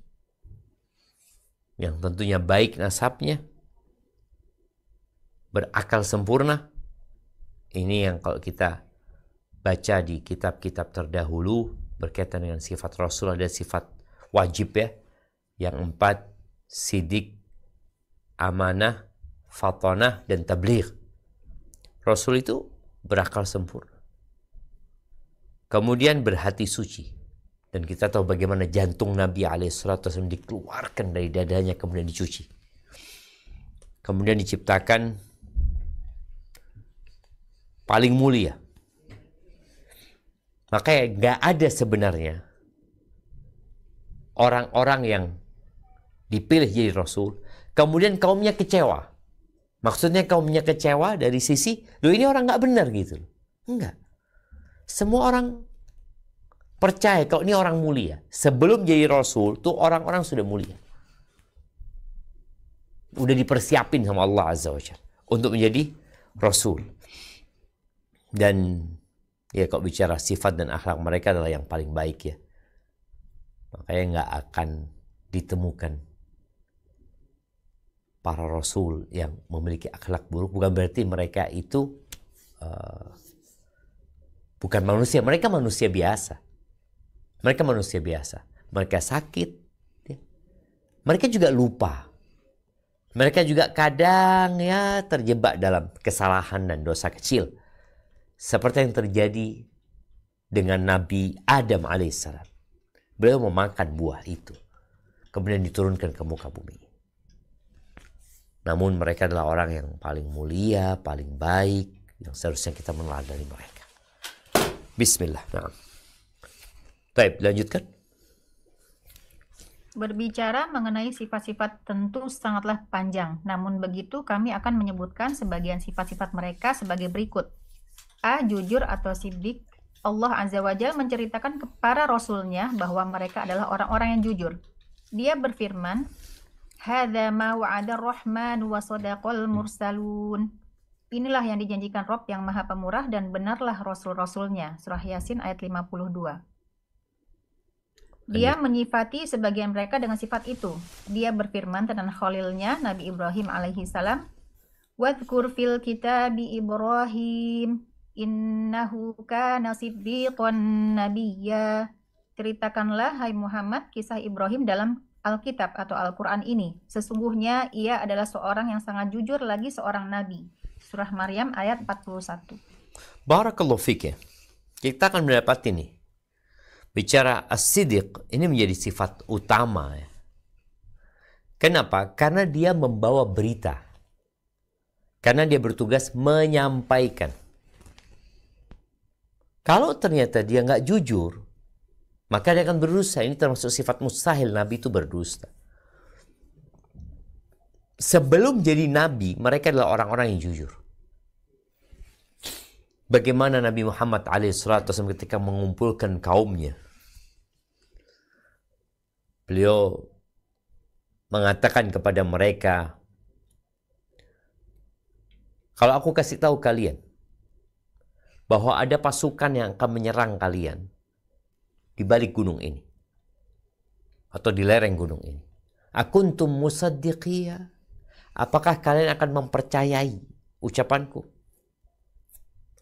yang tentunya baik nasabnya, berakal sempurna. Ini yang kalau kita baca di kitab-kitab terdahulu berkaitan dengan sifat Rasul, ada sifat wajib ya. Yang 4, sidik, amanah, fatanah, dan tabligh. Rasul itu berakal sempurna. Kemudian berhati suci. Dan kita tahu bagaimana jantung Nabi SAW dikeluarkan dari dadanya kemudian dicuci. Kemudian diciptakan paling mulia. Makanya nggak ada sebenarnya orang-orang yang dipilih jadi Rasul, kemudian kaumnya kecewa. Maksudnya kaumnya kecewa dari sisi, loh ini orang nggak benar gitu. Enggak. Semua orang percaya kalau ini orang mulia. Sebelum jadi Rasul, tuh orang-orang sudah mulia. Udah dipersiapin sama Allah Azza wa Jalla untuk menjadi Rasul. Dan ya kalau bicara sifat dan akhlak mereka adalah yang paling baik ya. Makanya nggak akan ditemukan para Rasul yang memiliki akhlak buruk. Bukan berarti mereka itu bukan manusia. Mereka manusia biasa. Mereka manusia biasa. Mereka sakit. Ya. Mereka juga lupa. Mereka juga kadang ya terjebak dalam kesalahan dan dosa kecil. Seperti yang terjadi dengan Nabi Adam alaihissalam. Beliau memakan buah itu. Kemudian diturunkan ke muka bumi. Namun mereka adalah orang yang paling mulia, paling baik. Yang seharusnya kita meneladani mereka. Bismillah. Nah. Baik, lanjutkan. Berbicara mengenai sifat-sifat tentu sangatlah panjang. Namun begitu kami akan menyebutkan sebagian sifat-sifat mereka sebagai berikut. A. Jujur atau siddiq. Allah Azza wa Jalla menceritakan kepada Rasulnya bahwa mereka adalah orang-orang yang jujur. Dia berfirman, Hadza ma wa'ada ar-Rahman wa sadaqal mursalun. Inilah yang dijanjikan Rabb yang Maha Pemurah dan benarlah Rasul-Rasulnya. Surah Yasin ayat 52. Dia menyifati sebagian mereka dengan sifat itu. Dia berfirman tentang Khalilnya, Nabi Ibrahim alaihi salam, Wadhkur fil kitabi Ibrahim, innahu kana siddiqan nabiyya. Ceritakanlah, hai Muhammad, kisah Ibrahim dalam Alkitab atau Al-Quran ini. Sesungguhnya ia adalah seorang yang sangat jujur lagi seorang nabi. Surah Maryam ayat 41. Barakallahu fik ya. Kita akan mendapat ini. Bicara as-siddiq ini menjadi sifat utama ya. Kenapa? Karena dia membawa berita. Karena dia bertugas menyampaikan. Kalau ternyata dia nggak jujur, maka dia akan berdusta. Ini termasuk sifat mustahil Nabi itu berdusta. Sebelum jadi Nabi, mereka adalah orang-orang yang jujur. Bagaimana Nabi Muhammad SAW ketika mengumpulkan kaumnya. Beliau mengatakan kepada mereka, kalau aku kasih tahu kalian bahwa ada pasukan yang akan menyerang kalian di balik gunung ini atau di lereng gunung ini, akuntum musaddiqiyya, apakah kalian akan mempercayai ucapanku?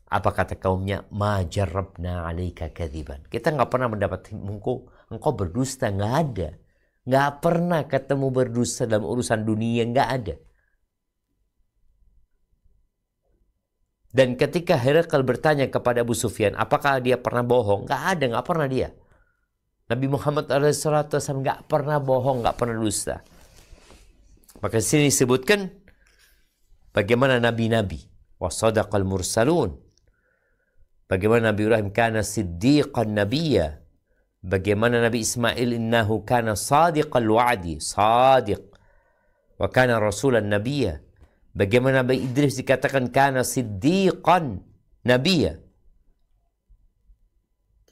Apa kata kaumnya? Ma jarrabna alaika kadziban. Kita nggak pernah mendapat engkau berdusta, nggak ada. Nggak pernah ketemu berdusta dalam urusan dunia, nggak ada. Dan ketika Herakl bertanya kepada Abu Sufyan, apakah dia pernah bohong? Nggak ada, nggak pernah dia. Nabi Muhammad SAW nggak pernah bohong, nggak pernah dusta. Maka sini disebutkan bagaimana nabi-nabi. Wa sadaqal mursalun. Bagaimana Nabi Ibrahim kana siddiqan nabiyya. Bagaimana Nabi Ismail innahu kana sadiqal wa'di. Sadiq. Wa kana rasulan nabiyya. Bagaimana Nabi Idris dikatakan kana siddiqan nabiyya.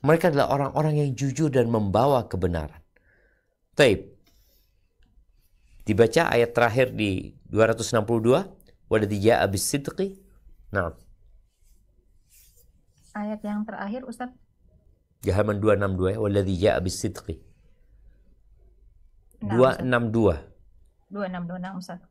Mereka adalah orang-orang yang jujur dan membawa kebenaran. Taib. Dibaca ayat terakhir di 262. Waladhi ja'a bis-sidqi. Nah. Ayat yang terakhir, Ustaz. Di halaman 262 ya. Waladhi ja'a bis-sidqi. 262. 262, nah Ustaz.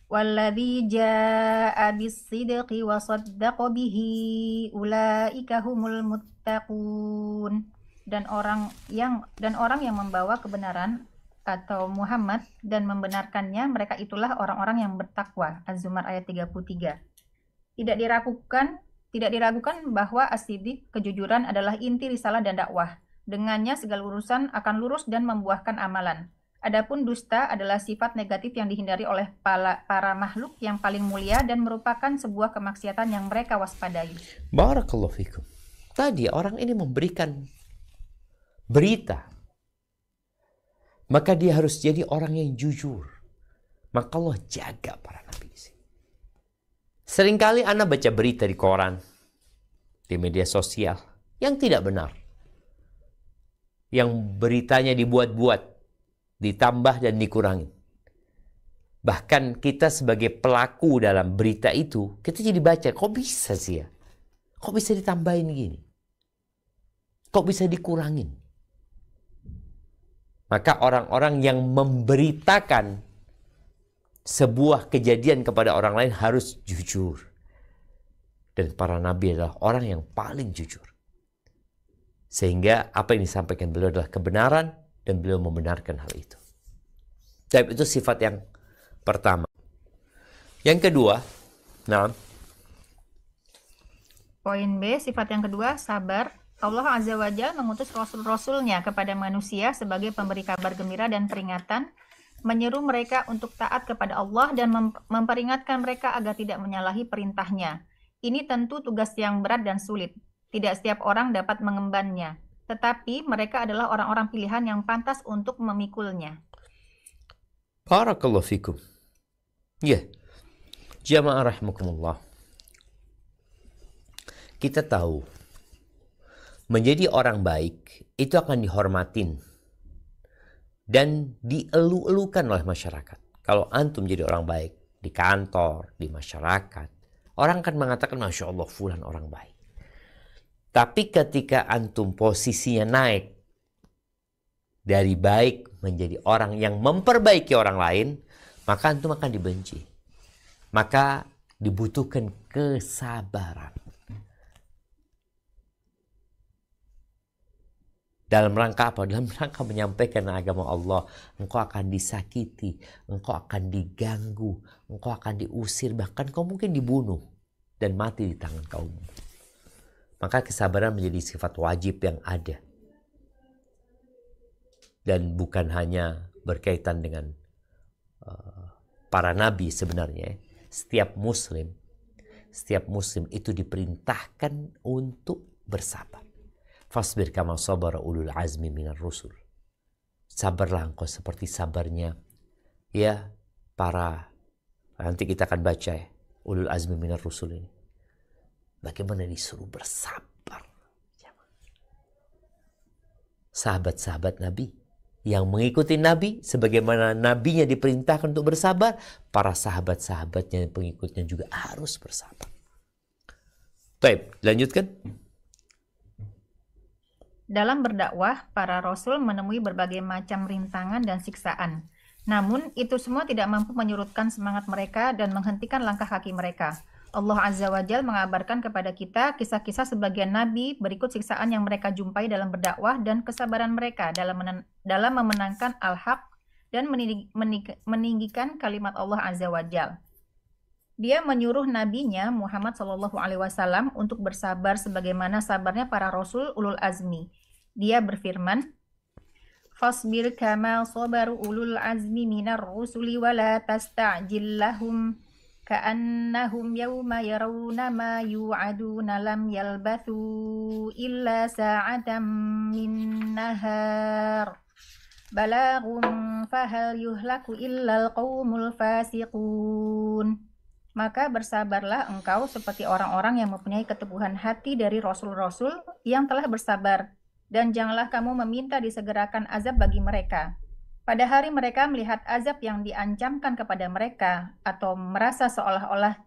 Walladhi ja'a bis-sidqi wa saddaqa bihi ulaika humul muttaqun. Dan orang yang membawa kebenaran atau Muhammad dan membenarkannya, mereka itulah orang-orang yang bertakwa. Az-Zumar ayat 33. Tidak diragukan bahwa as-siddiq, kejujuran, adalah inti risalah dan dakwah. Dengannya segala urusan akan lurus dan membuahkan amalan. Adapun dusta adalah sifat negatif yang dihindari oleh para makhluk yang paling mulia dan merupakan sebuah kemaksiatan yang mereka waspadai. Barakallahu fikum. Tadi orang ini memberikan berita. Maka dia harus jadi orang yang jujur. Maka Allah jaga para nabi. Seringkali Anda baca berita di koran, di media sosial, yang tidak benar. Yang beritanya dibuat-buat, ditambah dan dikurangi. Bahkan kita sebagai pelaku dalam berita itu, kita jadi baca, kok bisa sih ya? Kok bisa ditambahin gini? Kok bisa dikurangin? Maka orang-orang yang memberitakan sebuah kejadian kepada orang lain harus jujur. Dan para nabi adalah orang yang paling jujur. Sehingga apa yang disampaikan beliau adalah kebenaran dan beliau membenarkan hal itu. Tapi itu sifat yang pertama. Yang kedua, Poin B, sifat yang kedua, sabar. Allah Azza wa Jalla mengutus Rasul-Rasulnya kepada manusia sebagai pemberi kabar gembira dan peringatan, menyeru mereka untuk taat kepada Allah dan memperingatkan mereka agar tidak menyalahi perintahnya. Ini tentu tugas yang berat dan sulit. Tidak setiap orang dapat mengembannya. Tetapi mereka adalah orang-orang pilihan yang pantas untuk memikulnya. Barakallahu fikum. Ya, jamaah rahimakumullah. Kita tahu, menjadi orang baik itu akan dihormatin dan dielu-elukan oleh masyarakat. Kalau antum jadi orang baik di kantor, di masyarakat, orang akan mengatakan, Masya Allah, fulan orang baik. Tapi ketika antum posisinya naik dari baik menjadi orang yang memperbaiki orang lain, maka antum akan dibenci. Maka dibutuhkan kesabaran. Dalam rangka apa? Dalam rangka menyampaikan agama Allah. Engkau akan disakiti, engkau akan diganggu, engkau akan diusir, bahkan kau mungkin dibunuh dan mati di tangan kaummu. Maka kesabaran menjadi sifat wajib yang ada. Dan bukan hanya berkaitan dengan para nabi sebenarnya. Setiap muslim itu diperintahkan untuk bersabar. Fasbir kama sabara ulul azmi minar rusul. Sabarlah engkau seperti sabarnya ya para, nanti kita akan baca ya, ulul azmi minar rusul ini. Bagaimana disuruh bersabar. Sahabat-sahabat Nabi yang mengikuti Nabi, sebagaimana Nabinya diperintahkan untuk bersabar, para sahabat-sahabatnya dan pengikutnya juga harus bersabar. Baik, lanjutkan. Dalam berdakwah, para rasul menemui berbagai macam rintangan dan siksaan. Namun, itu semua tidak mampu menyurutkan semangat mereka dan menghentikan langkah kaki mereka. Allah Azza wa Jalla mengabarkan kepada kita kisah-kisah sebagian nabi berikut siksaan yang mereka jumpai dalam berdakwah dan kesabaran mereka dalam memenangkan al-haq dan meninggikan kalimat Allah Azza wa Jalla. Dia menyuruh nabinya Muhammad SAW untuk bersabar sebagaimana sabarnya para rasul ulul azmi. Dia berfirman, Fasbir kama sabaru ulul azmi minar rusuli wa la tasta'jil lahum ka'annahum yawma yarawna ma yu'aduna lam yalbathu illa sa'atan min nahar balaghum fahal yuhlaku illal qawmul fasiqun. Maka bersabarlah engkau seperti orang-orang yang mempunyai keteguhan hati dari rasul-rasul yang telah bersabar, dan janganlah kamu meminta disegerakan azab bagi mereka. Pada hari mereka melihat azab yang diancamkan kepada mereka, atau merasa seolah-olah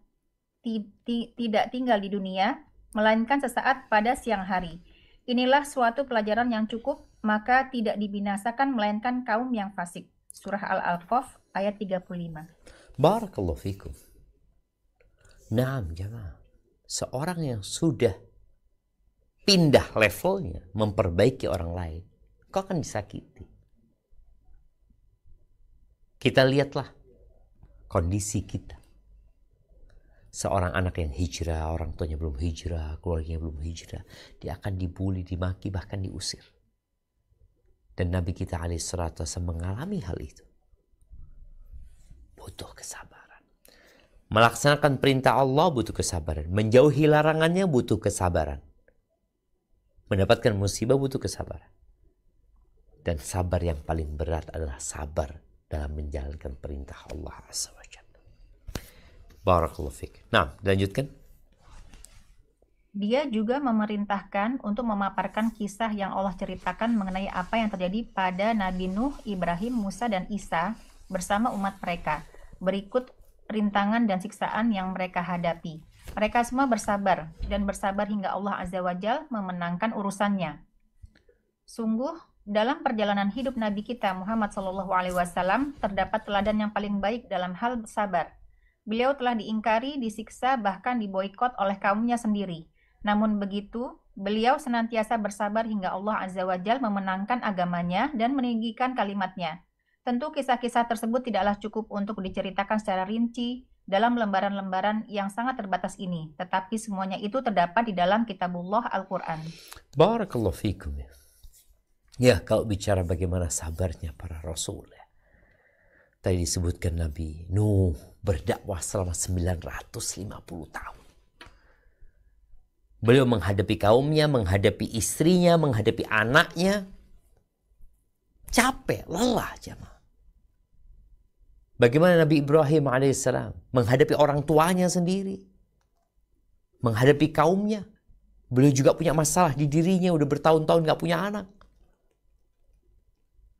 tidak tinggal di dunia, melainkan sesaat pada siang hari. Inilah suatu pelajaran yang cukup, maka tidak dibinasakan melainkan kaum yang fasik. Surah Al-A'raf ayat 35. Barakallahu fikum. Naam jamaah. Seorang yang sudah pindah levelnya, memperbaiki orang lain, kau akan disakiti. Kita lihatlah kondisi kita. Seorang anak yang hijrah, orang tuanya belum hijrah, keluarganya belum hijrah, dia akan dibully, dimaki, bahkan diusir. Dan Nabi kita alaihissalatu wassalam mengalami hal itu. Butuh kesabaran. Melaksanakan perintah Allah butuh kesabaran. Menjauhi larangannya butuh kesabaran. Mendapatkan musibah butuh kesabaran. Dan sabar yang paling berat adalah sabar dalam menjalankan perintah Allah Azza wa Jalla. Barakallahu fiik. Nah, lanjutkan. Dia juga memerintahkan untuk memaparkan kisah yang Allah ceritakan mengenai apa yang terjadi pada Nabi Nuh, Ibrahim, Musa, dan Isa bersama umat mereka. Berikut rintangan dan siksaan yang mereka hadapi. Mereka semua bersabar dan bersabar hingga Allah Azza wa Jalla memenangkan urusannya. Sungguh, dalam perjalanan hidup Nabi kita Muhammad SAW terdapat teladan yang paling baik dalam hal sabar. Beliau telah diingkari, disiksa, bahkan diboikot oleh kaumnya sendiri. Namun begitu, Beliau senantiasa bersabar hingga Allah Azza wa Jalla memenangkan agamanya dan meninggikan kalimatnya. Tentu kisah-kisah tersebut tidaklah cukup untuk diceritakan secara rinci dalam lembaran-lembaran yang sangat terbatas ini, tetapi semuanya itu terdapat di dalam Kitabullah Al-Quran. Barakallahu fikum. Ya, kalau bicara bagaimana sabarnya para rasul ya. Tadi disebutkan Nabi Nuh berdakwah selama 950 tahun. Beliau menghadapi kaumnya, menghadapi istrinya, menghadapi anaknya. Capek, lelah jemaah. Bagaimana Nabi Ibrahim alaihissalam menghadapi orang tuanya sendiri. Menghadapi kaumnya. Beliau juga punya masalah di dirinya, udah bertahun-tahun gak punya anak.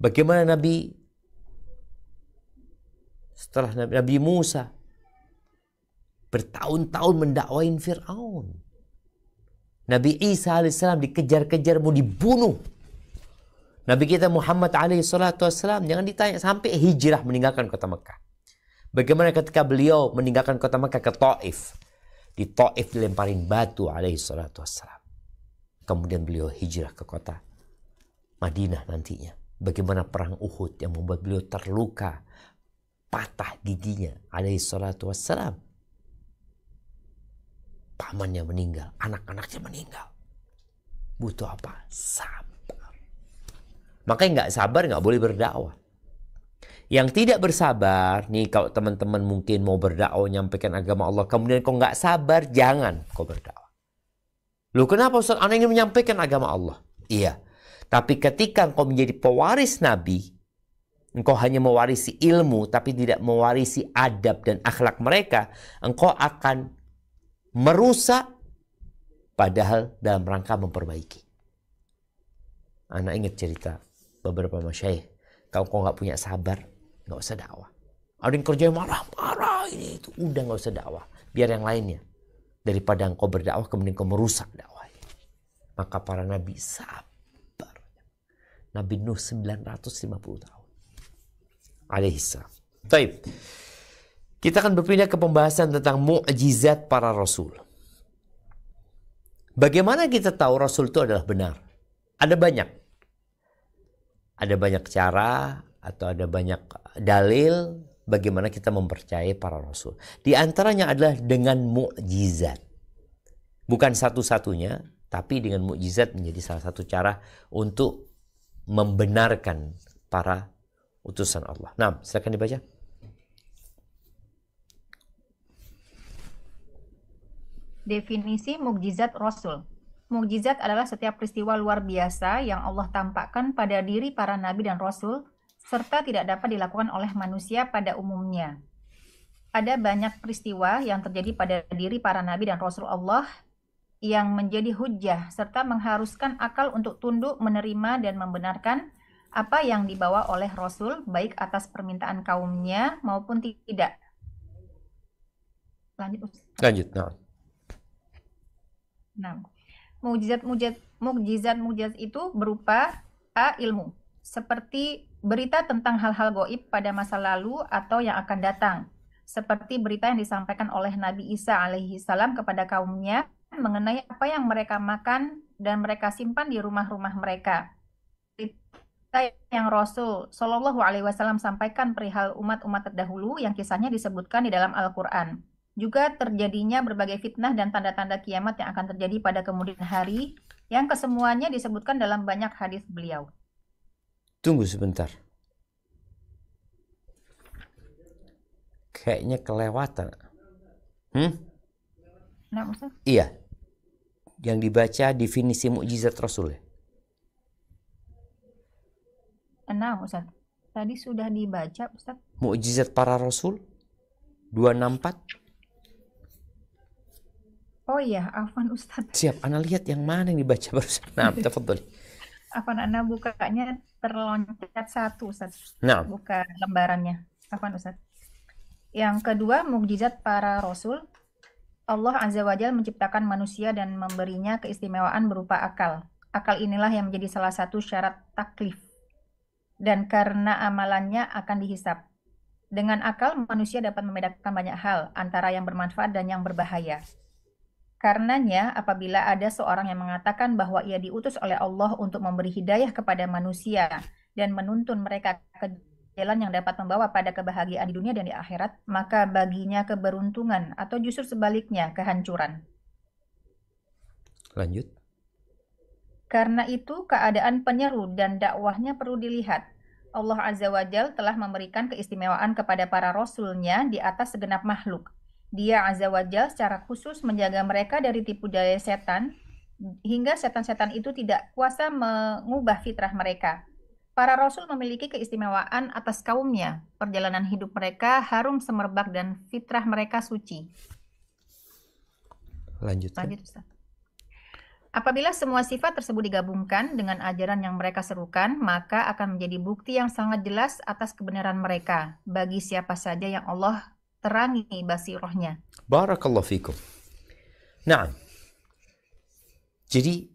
Bagaimana setelah Nabi Musa bertahun-tahun mendakwain Fir'aun. Nabi Isa alaihissalam dikejar-kejar mau dibunuh. Nabi kita Muhammad alaihissalam jangan ditanya sampai hijrah meninggalkan kota Mekah. Bagaimana ketika beliau meninggalkan kota Mekah ke Taif. Di Taif dilemparin batu alaihissalam. Kemudian beliau hijrah ke kota Madinah nantinya. Bagaimana perang Uhud yang membuat beliau terluka, patah giginya alaihissalam. Pamannya meninggal, anak-anaknya meninggal. Butuh apa? Sabar. Makanya nggak sabar nggak boleh berdakwah. Yang tidak bersabar, nih kalau teman-teman mungkin mau berdakwah nyampaikan agama Allah, kemudian kau nggak sabar, jangan kau berdakwah. Loh kenapa Ustaz? Anak ingin menyampaikan agama Allah. Iya. Tapi ketika engkau menjadi pewaris Nabi, engkau hanya mewarisi ilmu, tapi tidak mewarisi adab dan akhlak mereka, engkau akan merusak, padahal dalam rangka memperbaiki. Anak ingat cerita beberapa masyayikh, kalau kau nggak punya sabar, nggak usah dakwah. Ada yang kerja marah-marah ini itu, udah nggak usah dakwah, biar yang lainnya. Daripada engkau berdakwah kemudian kau merusak dakwah. Maka para nabi sabar. Nabi Nuh 950 tahun. Alaihissalam. Baik. Kita akan berpindah ke pembahasan tentang mukjizat para rasul. Bagaimana kita tahu rasul itu adalah benar? Ada banyak. Ada banyak cara atau ada banyak dalil bagaimana kita mempercayai para rasul. Di antaranya adalah dengan mukjizat. Bukan satu-satunya, tapi dengan mukjizat menjadi salah satu cara untuk membenarkan para utusan Allah. Nah, silakan dibaca. Definisi mukjizat Rasul. Mukjizat adalah setiap peristiwa luar biasa yang Allah tampakkan pada diri para nabi dan rasul, serta tidak dapat dilakukan oleh manusia pada umumnya. Ada banyak peristiwa yang terjadi pada diri para nabi dan rasul Allah yang menjadi hujjah, serta mengharuskan akal untuk tunduk, menerima, dan membenarkan apa yang dibawa oleh rasul, baik atas permintaan kaumnya maupun tidak. Lanjut. Nah, mukjizat itu berupa A. Ilmu, seperti berita tentang hal-hal gaib pada masa lalu atau yang akan datang, seperti berita yang disampaikan oleh Nabi Isa alaihissalam kepada kaumnya mengenai apa yang mereka makan dan mereka simpan di rumah-rumah mereka. Berita yang Rasul Shallallahu Alaihi Wasallam sampaikan perihal umat-umat terdahulu yang kisahnya disebutkan di dalam Al-Quran. Juga terjadinya berbagai fitnah dan tanda-tanda kiamat yang akan terjadi pada kemudian hari, yang kesemuanya disebutkan dalam banyak hadis beliau. Tunggu sebentar. Kayaknya kelewatan. Nah, Ustaz? Iya. Yang dibaca definisi mukjizat Rasul. Nah, Ustaz. Tadi sudah dibaca, Ustaz. Mukjizat para Rasul 264. Oh iya, afwan Ustaz. Siap, Ana lihat yang mana yang dibaca barusan. Nah, tafadhali. Afwan, Ana bukanya terloncat satu, Ustaz. Nah. Buka lembarannya. Afwan, Ustaz. Yang kedua, mukjizat para rasul. Allah Azza wa Jalla menciptakan manusia dan memberinya keistimewaan berupa akal. Akal inilah yang menjadi salah satu syarat taklif. Dan karena amalannya akan dihisab. Dengan akal, manusia dapat membedakan banyak hal antara yang bermanfaat dan yang berbahaya. Karenanya, apabila ada seorang yang mengatakan bahwa ia diutus oleh Allah untuk memberi hidayah kepada manusia dan menuntun mereka ke jalan yang dapat membawa pada kebahagiaan di dunia dan di akhirat, maka baginya keberuntungan atau justru sebaliknya kehancuran. Lanjut. Karena itu, keadaan penyeru dan dakwahnya perlu dilihat. Allah Azza wa Jal telah memberikan keistimewaan kepada para rasulnya di atas segenap makhluk. Dia Azza wa Jal secara khusus menjaga mereka dari tipu daya setan, hingga setan-setan itu tidak kuasa mengubah fitrah mereka. Para rasul memiliki keistimewaan atas kaumnya. Perjalanan hidup mereka harum semerbak dan fitrah mereka suci. Lanjut. Ustaz. Apabila semua sifat tersebut digabungkan dengan ajaran yang mereka serukan, maka akan menjadi bukti yang sangat jelas atas kebenaran mereka bagi siapa saja yang Allah terangi basirohnya. Barakallahu fikum. Nah, jadi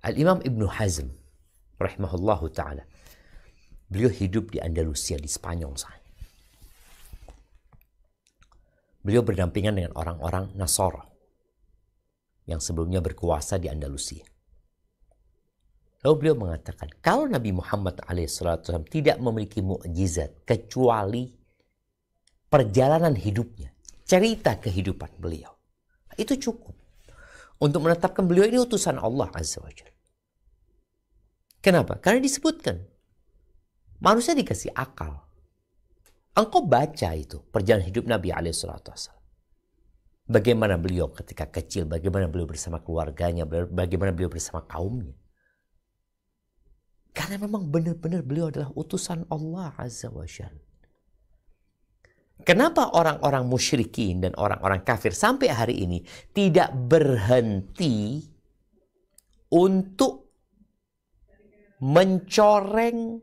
Al-Imam Ibn Hazm rahimahullahu ta'ala, beliau hidup di Andalusia, di Spanyol sana. Beliau berdampingan dengan orang-orang Nasara yang sebelumnya berkuasa di Andalusia. Lalu beliau mengatakan, kalau Nabi Muhammad SAW tidak memiliki mukjizat kecuali perjalanan hidupnya, cerita kehidupan beliau, itu cukup untuk menetapkan beliau ini utusan Allah Azza wa Jalla. Kenapa? Karena disebutkan manusia dikasih akal. Engkau baca itu perjalanan hidup Nabi SAW. Bagaimana beliau ketika kecil, bagaimana beliau bersama keluarganya, bagaimana beliau bersama kaumnya. Karena memang benar-benar beliau adalah utusan Allah Azza wa Jalla. Kenapa orang-orang musyrikin dan orang-orang kafir sampai hari ini tidak berhenti untuk mencoreng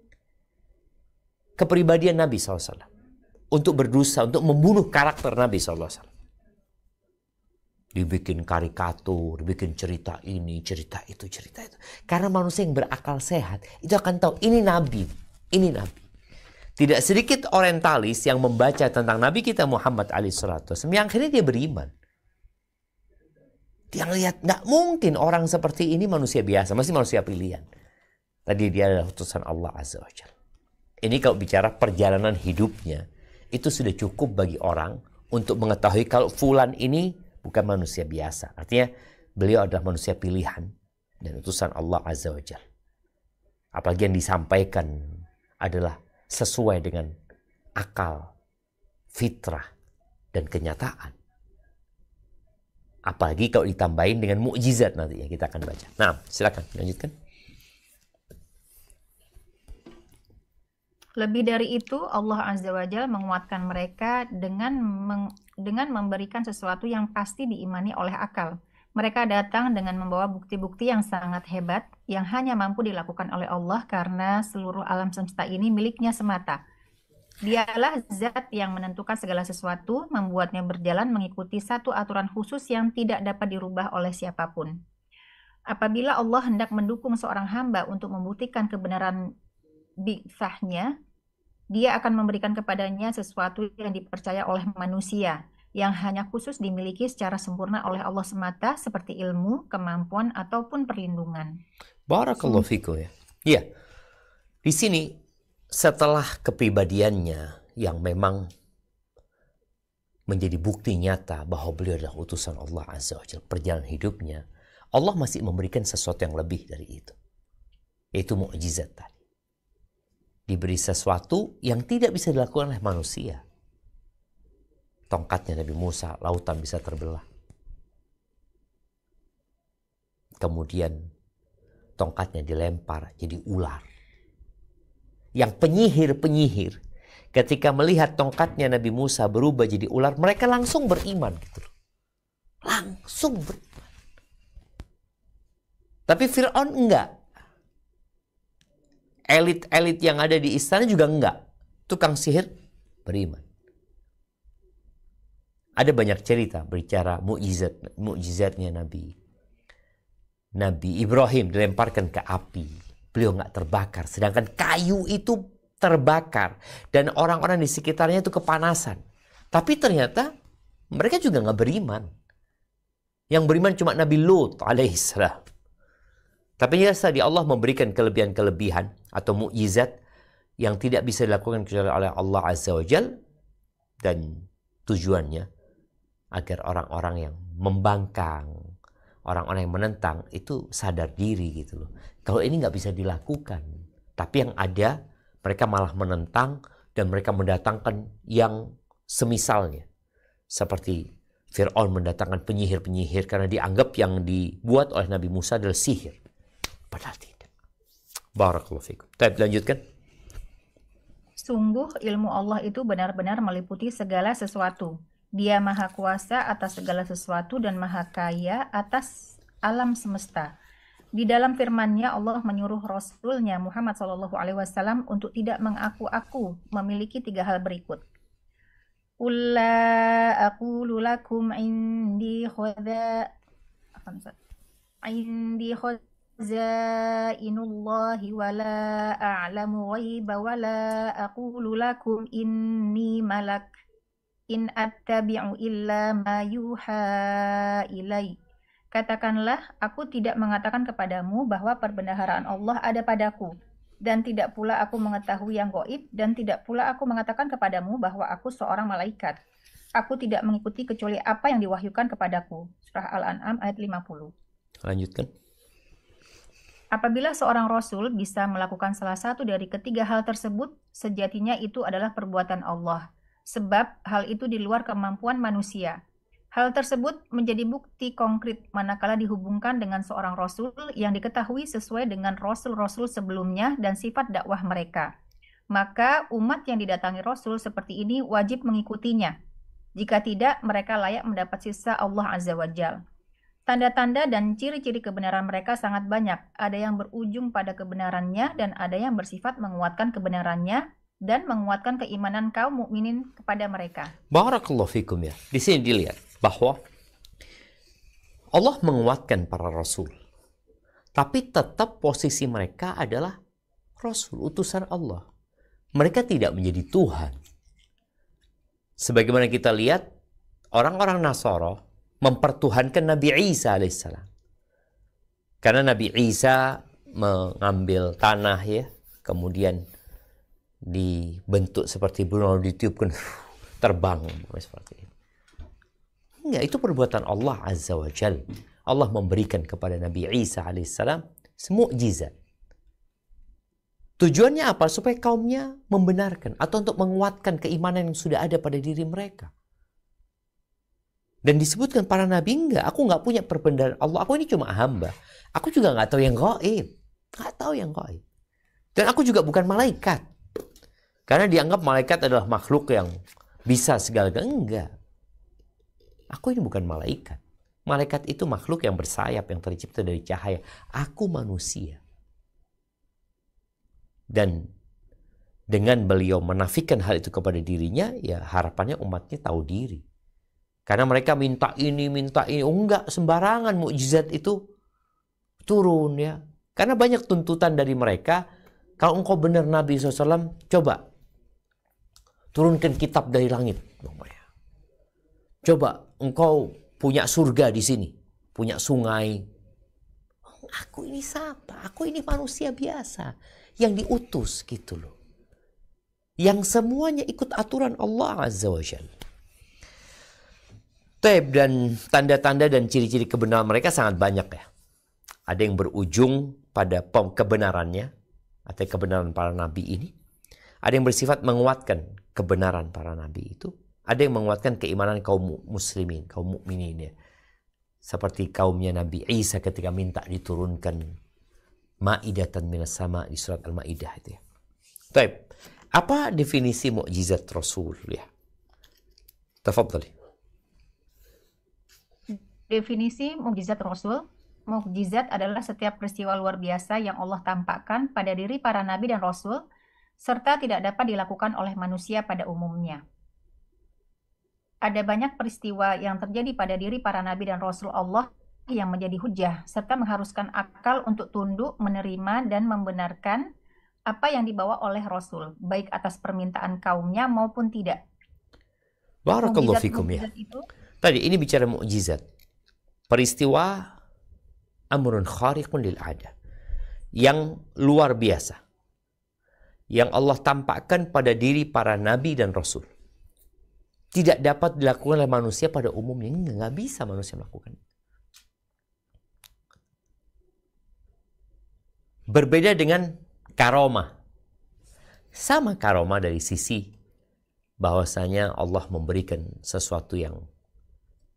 kepribadian Nabi SAW? Untuk berdosa, untuk membunuh karakter Nabi SAW. Dibikin karikatur, dibikin cerita ini, cerita itu, cerita itu. Karena manusia yang berakal sehat, itu akan tahu ini Nabi, ini Nabi. Tidak sedikit orientalis yang membaca tentang Nabi kita Muhammad SAW, yang akhirnya dia beriman. Dia lihat, nggak mungkin orang seperti ini manusia biasa, masih manusia pilihan. Tadi dia adalah utusan Allah Azza wa Jalla. Ini kalau bicara perjalanan hidupnya, itu sudah cukup bagi orang untuk mengetahui kalau fulan ini bukan manusia biasa. Artinya beliau adalah manusia pilihan dan utusan Allah Azza wa Jalla. Apalagi yang disampaikan adalah sesuai dengan akal, fitrah, dan kenyataan. Apalagi kalau ditambahin dengan mukjizat nanti yang kita akan baca. Nah, silakan lanjutkan. Lebih dari itu, Allah Azza wa Jalla menguatkan mereka dengan memberikan sesuatu yang pasti diimani oleh akal. Mereka datang dengan membawa bukti-bukti yang sangat hebat, yang hanya mampu dilakukan oleh Allah karena seluruh alam semesta ini miliknya semata. Dialah zat yang menentukan segala sesuatu, membuatnya berjalan mengikuti satu aturan khusus yang tidak dapat dirubah oleh siapapun. Apabila Allah hendak mendukung seorang hamba untuk membuktikan kebenaran bi'tsahnya, Dia akan memberikan kepadanya sesuatu yang dipercaya oleh manusia, yang hanya khusus dimiliki secara sempurna oleh Allah semata, seperti ilmu, kemampuan, ataupun perlindungan. Barakallahu fikum ya. Iya. Di sini setelah kepribadiannya yang memang menjadi bukti nyata bahwa beliau adalah utusan Allah Azza wa Jalla, perjalanan hidupnya, Allah masih memberikan sesuatu yang lebih dari itu. Yaitu mukjizat tadi. Diberi sesuatu yang tidak bisa dilakukan oleh manusia. Tongkatnya Nabi Musa, lautan bisa terbelah. Kemudian tongkatnya dilempar jadi ular. Yang penyihir-penyihir ketika melihat tongkatnya Nabi Musa berubah jadi ular, mereka langsung beriman gitu. Langsung beriman. Tapi Fir'aun enggak. Elit-elit yang ada di istana juga enggak. Tukang sihir beriman. Ada banyak cerita berbicara mukjizatnya Nabi Ibrahim dilemparkan ke api. Beliau enggak terbakar. Sedangkan kayu itu terbakar. Dan orang-orang di sekitarnya itu kepanasan. Tapi ternyata Mereka juga nggak beriman. Yang beriman cuma Nabi Lut alaihissalam. Tapi biasa di Allah memberikan kelebihan-kelebihan atau mukjizat yang tidak bisa dilakukan kecuali oleh Allah Azza wa Jal, dan tujuannya agar orang-orang yang membangkang, orang-orang yang menentang itu sadar diri gitu loh. Kalau ini nggak bisa dilakukan, tapi yang ada mereka malah menentang dan mereka mendatangkan yang semisalnya. Seperti Fir'aun mendatangkan penyihir-penyihir karena dianggap yang dibuat oleh Nabi Musa adalah sihir. Padahal tidak. Barakallahu fikum. Baik, lanjutkan. Sungguh ilmu Allah itu benar-benar meliputi segala sesuatu. Dia maha kuasa atas segala sesuatu dan maha kaya atas alam semesta. Di dalam firman-Nya Allah menyuruh Rasul-Nya Muhammad SAW untuk tidak mengaku-aku memiliki 3 hal berikut. Qul la aqulu lakum indi khazainullahi wa la a'lamu ghaiba wa la aqulu lakum inni malak in attabi'u illa ma yuha ilai. Katakanlah, aku tidak mengatakan kepadamu bahwa perbendaharaan Allah ada padaku, dan tidak pula aku mengetahui yang gaib, dan tidak pula aku mengatakan kepadamu bahwa aku seorang malaikat. Aku tidak mengikuti kecuali apa yang diwahyukan kepadaku. Surah Al-An'am ayat 50. Lanjutkan. Apabila seorang Rasul bisa melakukan salah satu dari ketiga hal tersebut, sejatinya itu adalah perbuatan Allah. Sebab hal itu di luar kemampuan manusia. Hal tersebut menjadi bukti konkret manakala dihubungkan dengan seorang Rasul yang diketahui sesuai dengan Rasul-Rasul sebelumnya dan sifat dakwah mereka. Maka umat yang didatangi Rasul seperti ini wajib mengikutinya. Jika tidak, mereka layak mendapat sisa Allah Azza wa Jal. Tanda-tanda dan ciri-ciri kebenaran mereka sangat banyak. Ada yang berujung pada kebenarannya dan ada yang bersifat menguatkan kebenarannya dan menguatkan keimanan kaum mukminin kepada mereka. Barakallahu fikum ya. Di sini dilihat bahwa Allah menguatkan para rasul. Tapi tetap posisi mereka adalah rasul, utusan Allah. Mereka tidak menjadi Tuhan. Sebagaimana kita lihat, orang-orang Nasara mempertuhankan Nabi Isa alaihissalam. Karena Nabi Isa mengambil tanah ya, kemudian dibentuk seperti burung lalu ditiupkan terbang seperti itu. Enggak, itu perbuatan Allah Azza wa Jal. Allah memberikan kepada Nabi Isa alaihissalam semukjizat. Tujuannya apa? Supaya kaumnya membenarkan atau untuk menguatkan keimanan yang sudah ada pada diri mereka. Dan disebutkan para nabi, enggak, aku enggak punya perbendaharaan Allah, aku ini cuma hamba. Aku juga enggak tahu yang gaib. Enggak tahu yang gaib. Dan aku juga bukan malaikat. Karena dianggap malaikat adalah makhluk yang bisa segala-galanya. Enggak. Aku ini bukan malaikat. Malaikat itu makhluk yang bersayap, yang tercipta dari cahaya. Aku manusia. Dan dengan beliau menafikan hal itu kepada dirinya, ya harapannya umatnya tahu diri. Karena mereka minta ini. Oh, enggak, sembarangan mukjizat itu turun ya. Karena banyak tuntutan dari mereka. Kalau engkau benar Nabi SAW, coba turunkan kitab dari langit. Coba engkau punya surga di sini, punya sungai. Aku ini siapa? Aku ini manusia biasa yang diutus gitu loh. Yang semuanya ikut aturan Allah Azza wa Jalla. Dan tanda-tanda dan ciri-ciri kebenaran mereka sangat banyak ya. Ada yang berujung pada kebenarannya atau kebenaran para nabi ini. Ada yang bersifat menguatkan kebenaran para nabi itu. Ada yang menguatkan keimanan kaum muslimin, kaum mukminin ya. Seperti kaumnya Nabi Isa ketika minta diturunkan ma'idatan minas sama di surat Al-Maidah itu ya. Baik, apa definisi mukjizat Rasul ya? Tafadhali. Definisi mukjizat Rasul. Mukjizat adalah setiap peristiwa luar biasa yang Allah tampakkan pada diri para nabi dan rasul serta tidak dapat dilakukan oleh manusia pada umumnya. Ada banyak peristiwa yang terjadi pada diri para nabi dan rasul Allah yang menjadi hujah, serta mengharuskan akal untuk tunduk, menerima, dan membenarkan apa yang dibawa oleh rasul, baik atas permintaan kaumnya maupun tidak. Barakallahu fikum ya. Mukjizat itu Tadi ini bicara mukjizat. Peristiwa amrun khariqun lil ada. Yang luar biasa. Yang Allah tampakkan pada diri para nabi dan rasul. Tidak dapat dilakukan oleh manusia pada umumnya. Nggak bisa manusia melakukan. Berbeda dengan karomah. Sama karomah dari sisi bahwasanya Allah memberikan sesuatu yang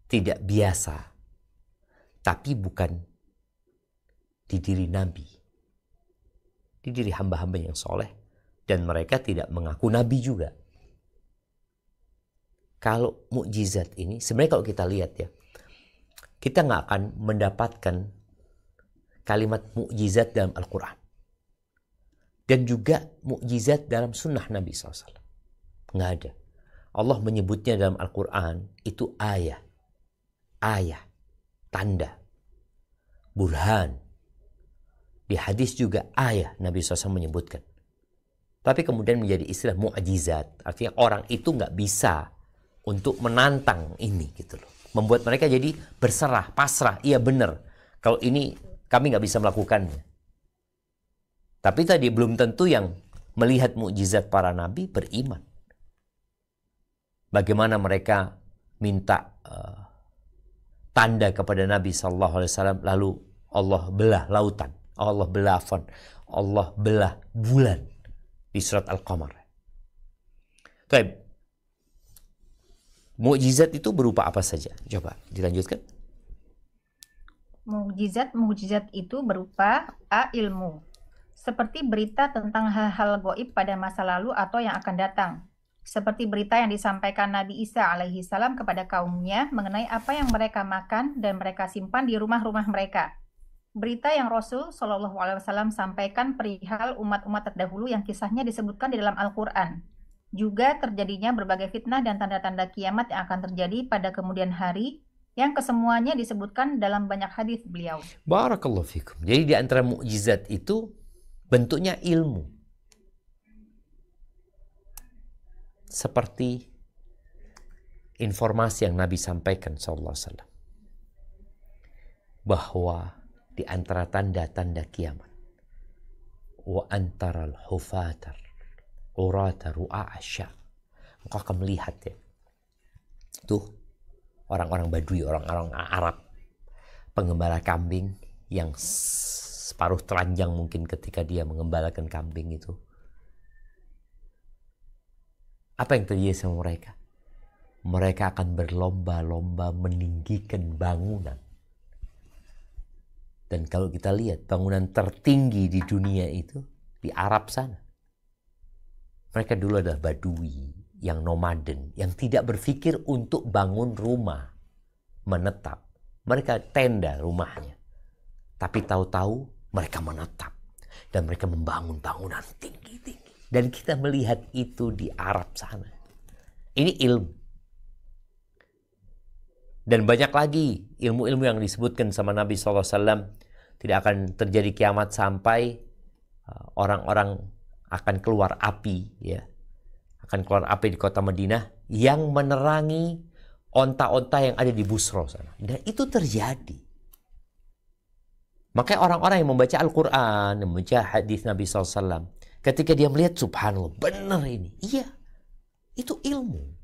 tidak biasa. Tapi bukan di diri nabi. Di diri hamba-hamba yang soleh. Dan mereka tidak mengaku nabi juga. Kalau mukjizat ini, sebenarnya kalau kita lihat ya, kita nggak akan mendapatkan kalimat mukjizat dalam Al-Quran. Dan juga mukjizat dalam sunnah Nabi SAW. Nggak ada. Allah menyebutnya dalam Al-Quran itu ayat, tanda, burhan. Di hadis juga ayat Nabi SAW menyebutkan. Tapi kemudian menjadi istilah mukjizat. Artinya orang itu nggak bisa untuk menantang ini gitu loh. Membuat mereka jadi berserah, pasrah. Iya benar. Kalau ini kami nggak bisa melakukannya. Tapi tadi belum tentu yang melihat mukjizat para nabi beriman. Bagaimana mereka minta tanda kepada Nabi SAW, lalu Allah belah lautan, Allah belah afan, Allah belah bulan di surat Al-Qamar. Baik. Mukjizat itu berupa apa saja? Coba dilanjutkan. Mukjizat itu berupa ilmu. Seperti berita tentang hal-hal gaib pada masa lalu atau yang akan datang. Seperti berita yang disampaikan Nabi Isa alaihi salam kepada kaumnya mengenai apa yang mereka makan dan mereka simpan di rumah-rumah mereka. Berita yang Rasul Shallallahu Alaihi Wasallam sampaikan perihal umat-umat terdahulu yang kisahnya disebutkan di dalam Al-Quran. Juga terjadinya berbagai fitnah dan tanda-tanda kiamat yang akan terjadi pada kemudian hari yang kesemuanya disebutkan dalam banyak hadis beliau. Barakallahu fikum. Jadi di antara mukjizat itu bentuknya ilmu. Seperti informasi yang Nabi sampaikan sallallahu alaihi wasallam bahwa di antara tanda-tanda kiamat wa antaral hufatar urata ru'asya, engkau akan melihat ya tuh orang-orang Badui, orang-orang Arab penggembala kambing yang separuh telanjang mungkin ketika dia mengembalakan kambing itu. Apa yang terjadi sama mereka? Mereka akan berlomba-lomba meninggikan bangunan. Dan kalau kita lihat bangunan tertinggi di dunia itu di Arab sana. Mereka dulu adalah Badui yang nomaden, yang tidak berpikir untuk bangun rumah, menetap. Mereka tenda rumahnya. Tapi tahu-tahu mereka menetap. Dan mereka membangun bangunan tinggi-tinggi. Dan kita melihat itu di Arab sana. Ini ilmu. Dan banyak lagi ilmu-ilmu yang disebutkan sama Nabi SAW. Tidak akan terjadi kiamat sampai orang-orang akan keluar api. Ya, akan keluar api di kota Madinah yang menerangi onta-onta yang ada di Busra sana. Dan itu terjadi. Makanya orang-orang yang membaca Al-Quran, yang membaca hadis Nabi SAW, ketika dia melihat subhanallah, benar ini. Iya, itu ilmu.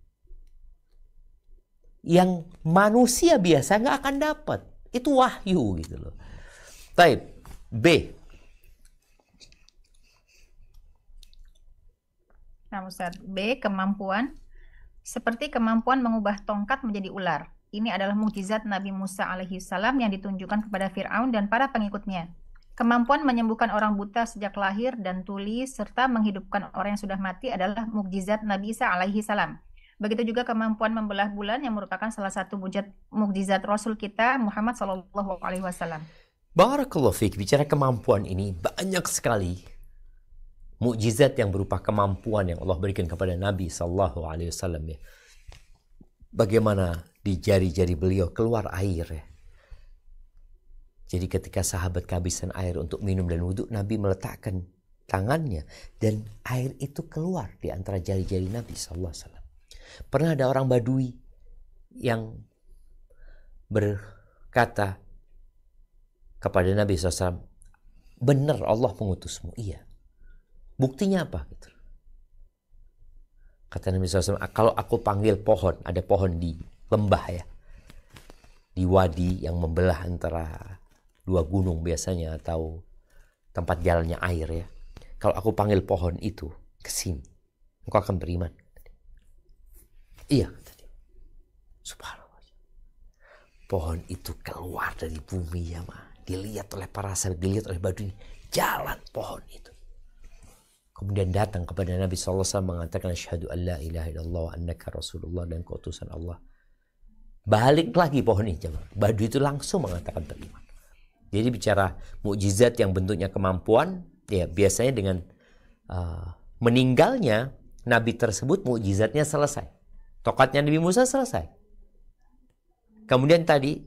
Yang manusia biasa nggak akan dapat. Itu wahyu gitu loh. Baik, B. Nah, Ustaz, B, kemampuan. Seperti kemampuan mengubah tongkat menjadi ular. Ini adalah mukjizat Nabi Musa alaihi salam yang ditunjukkan kepada Fir'aun dan para pengikutnya. Kemampuan menyembuhkan orang buta sejak lahir dan tuli serta menghidupkan orang yang sudah mati adalah mukjizat Nabi Isa alaihi salam. Begitu juga kemampuan membelah bulan yang merupakan salah satu mukjizat Rasul kita Muhammad sallallahu alaihi wasallam. Barakallahu fiik. Bicara kemampuan ini banyak sekali mukjizat yang berupa kemampuan yang Allah berikan kepada Nabi sallallahu alaihi wasallam ya. Bagaimana di jari-jari beliau keluar air ya. Jadi ketika sahabat kehabisan air untuk minum dan wudhu, Nabi meletakkan tangannya dan air itu keluar di antara jari-jari Nabi sallallahu alaihi wasallam. Pernah ada orang Badui yang berkata kepada Nabi SAW, benar Allah mengutusmu. Iya. Buktinya apa? Gitu. Kata Nabi SAW, kalau aku panggil pohon, ada pohon di lembah ya, di wadi yang membelah antara dua gunung biasanya, atau tempat jalannya air ya. Kalau aku panggil pohon itu ke sini, engkau akan beriman. Iya, kata dia. Subhanallah. Pohon itu keluar dari bumi ya, dilihat oleh para sahabat, dilihat oleh Badui, jalan pohon itu. Kemudian datang kepada Nabi SAW mengatakan, asyhadu an la ilaha illallah wa annaka rasulullah, dan keutusan Allah. Balik lagi pohon ini. Badui itu langsung mengatakan beriman. Jadi bicara mukjizat yang bentuknya kemampuan, ya biasanya dengan meninggalnya Nabi tersebut, mukjizatnya selesai. Tokatnya Nabi Musa selesai. Kemudian tadi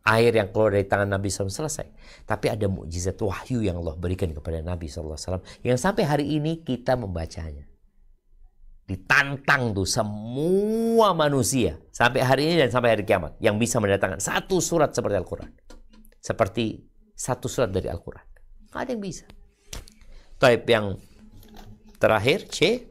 air yang keluar dari tangan Nabi SAW selesai. Tapi ada mukjizat wahyu yang Allah berikan kepada Nabi SAW yang sampai hari ini kita membacanya. Ditantang tuh semua manusia sampai hari ini dan sampai hari kiamat yang bisa mendatangkan satu surat seperti Al-Quran. Seperti satu surat dari Al-Quran. Nggak ada yang bisa. Taib yang terakhir, C.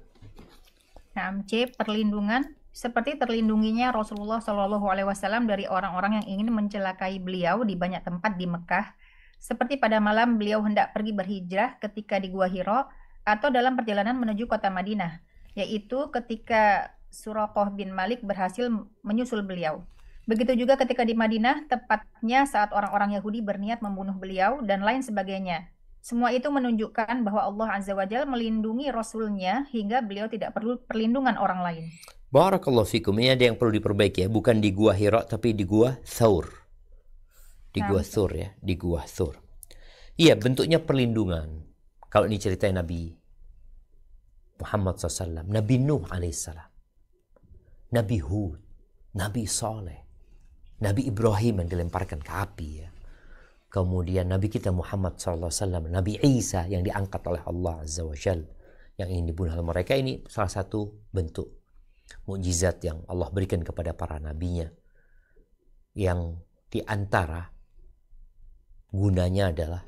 Nah, C, perlindungan. Seperti terlindunginya Rasulullah SAW dari orang-orang yang ingin mencelakai beliau di banyak tempat di Mekah, seperti pada malam beliau hendak pergi berhijrah ketika di Gua Hiro, atau dalam perjalanan menuju kota Madinah, yaitu ketika Suraqah bin Malik berhasil menyusul beliau. Begitu juga ketika di Madinah, tepatnya saat orang-orang Yahudi berniat membunuh beliau, dan lain sebagainya. Semua itu menunjukkan bahwa Allah Azza wa Jalla melindungi Rasulnya hingga beliau tidak perlu perlindungan orang lain. Barakallahu fikum. Ini ada yang perlu diperbaiki ya. Bukan di Gua Hira, tapi di Gua Thawr. Di Gua Thawr ya. Di Gua Thawr. Iya, bentuknya perlindungan. Kalau ini ceritanya Nabi Muhammad SAW, Nabi Nuh alaihissalam, Nabi Hud, Nabi Saleh, Nabi Ibrahim yang dilemparkan ke api ya. Kemudian Nabi kita Muhammad SAW, Nabi Isa yang diangkat oleh Allah Azza wa Jalla, yang ingin dibunuh oleh mereka. Ini salah satu bentuk mukjizat yang Allah berikan kepada para nabinya, yang diantara gunanya adalah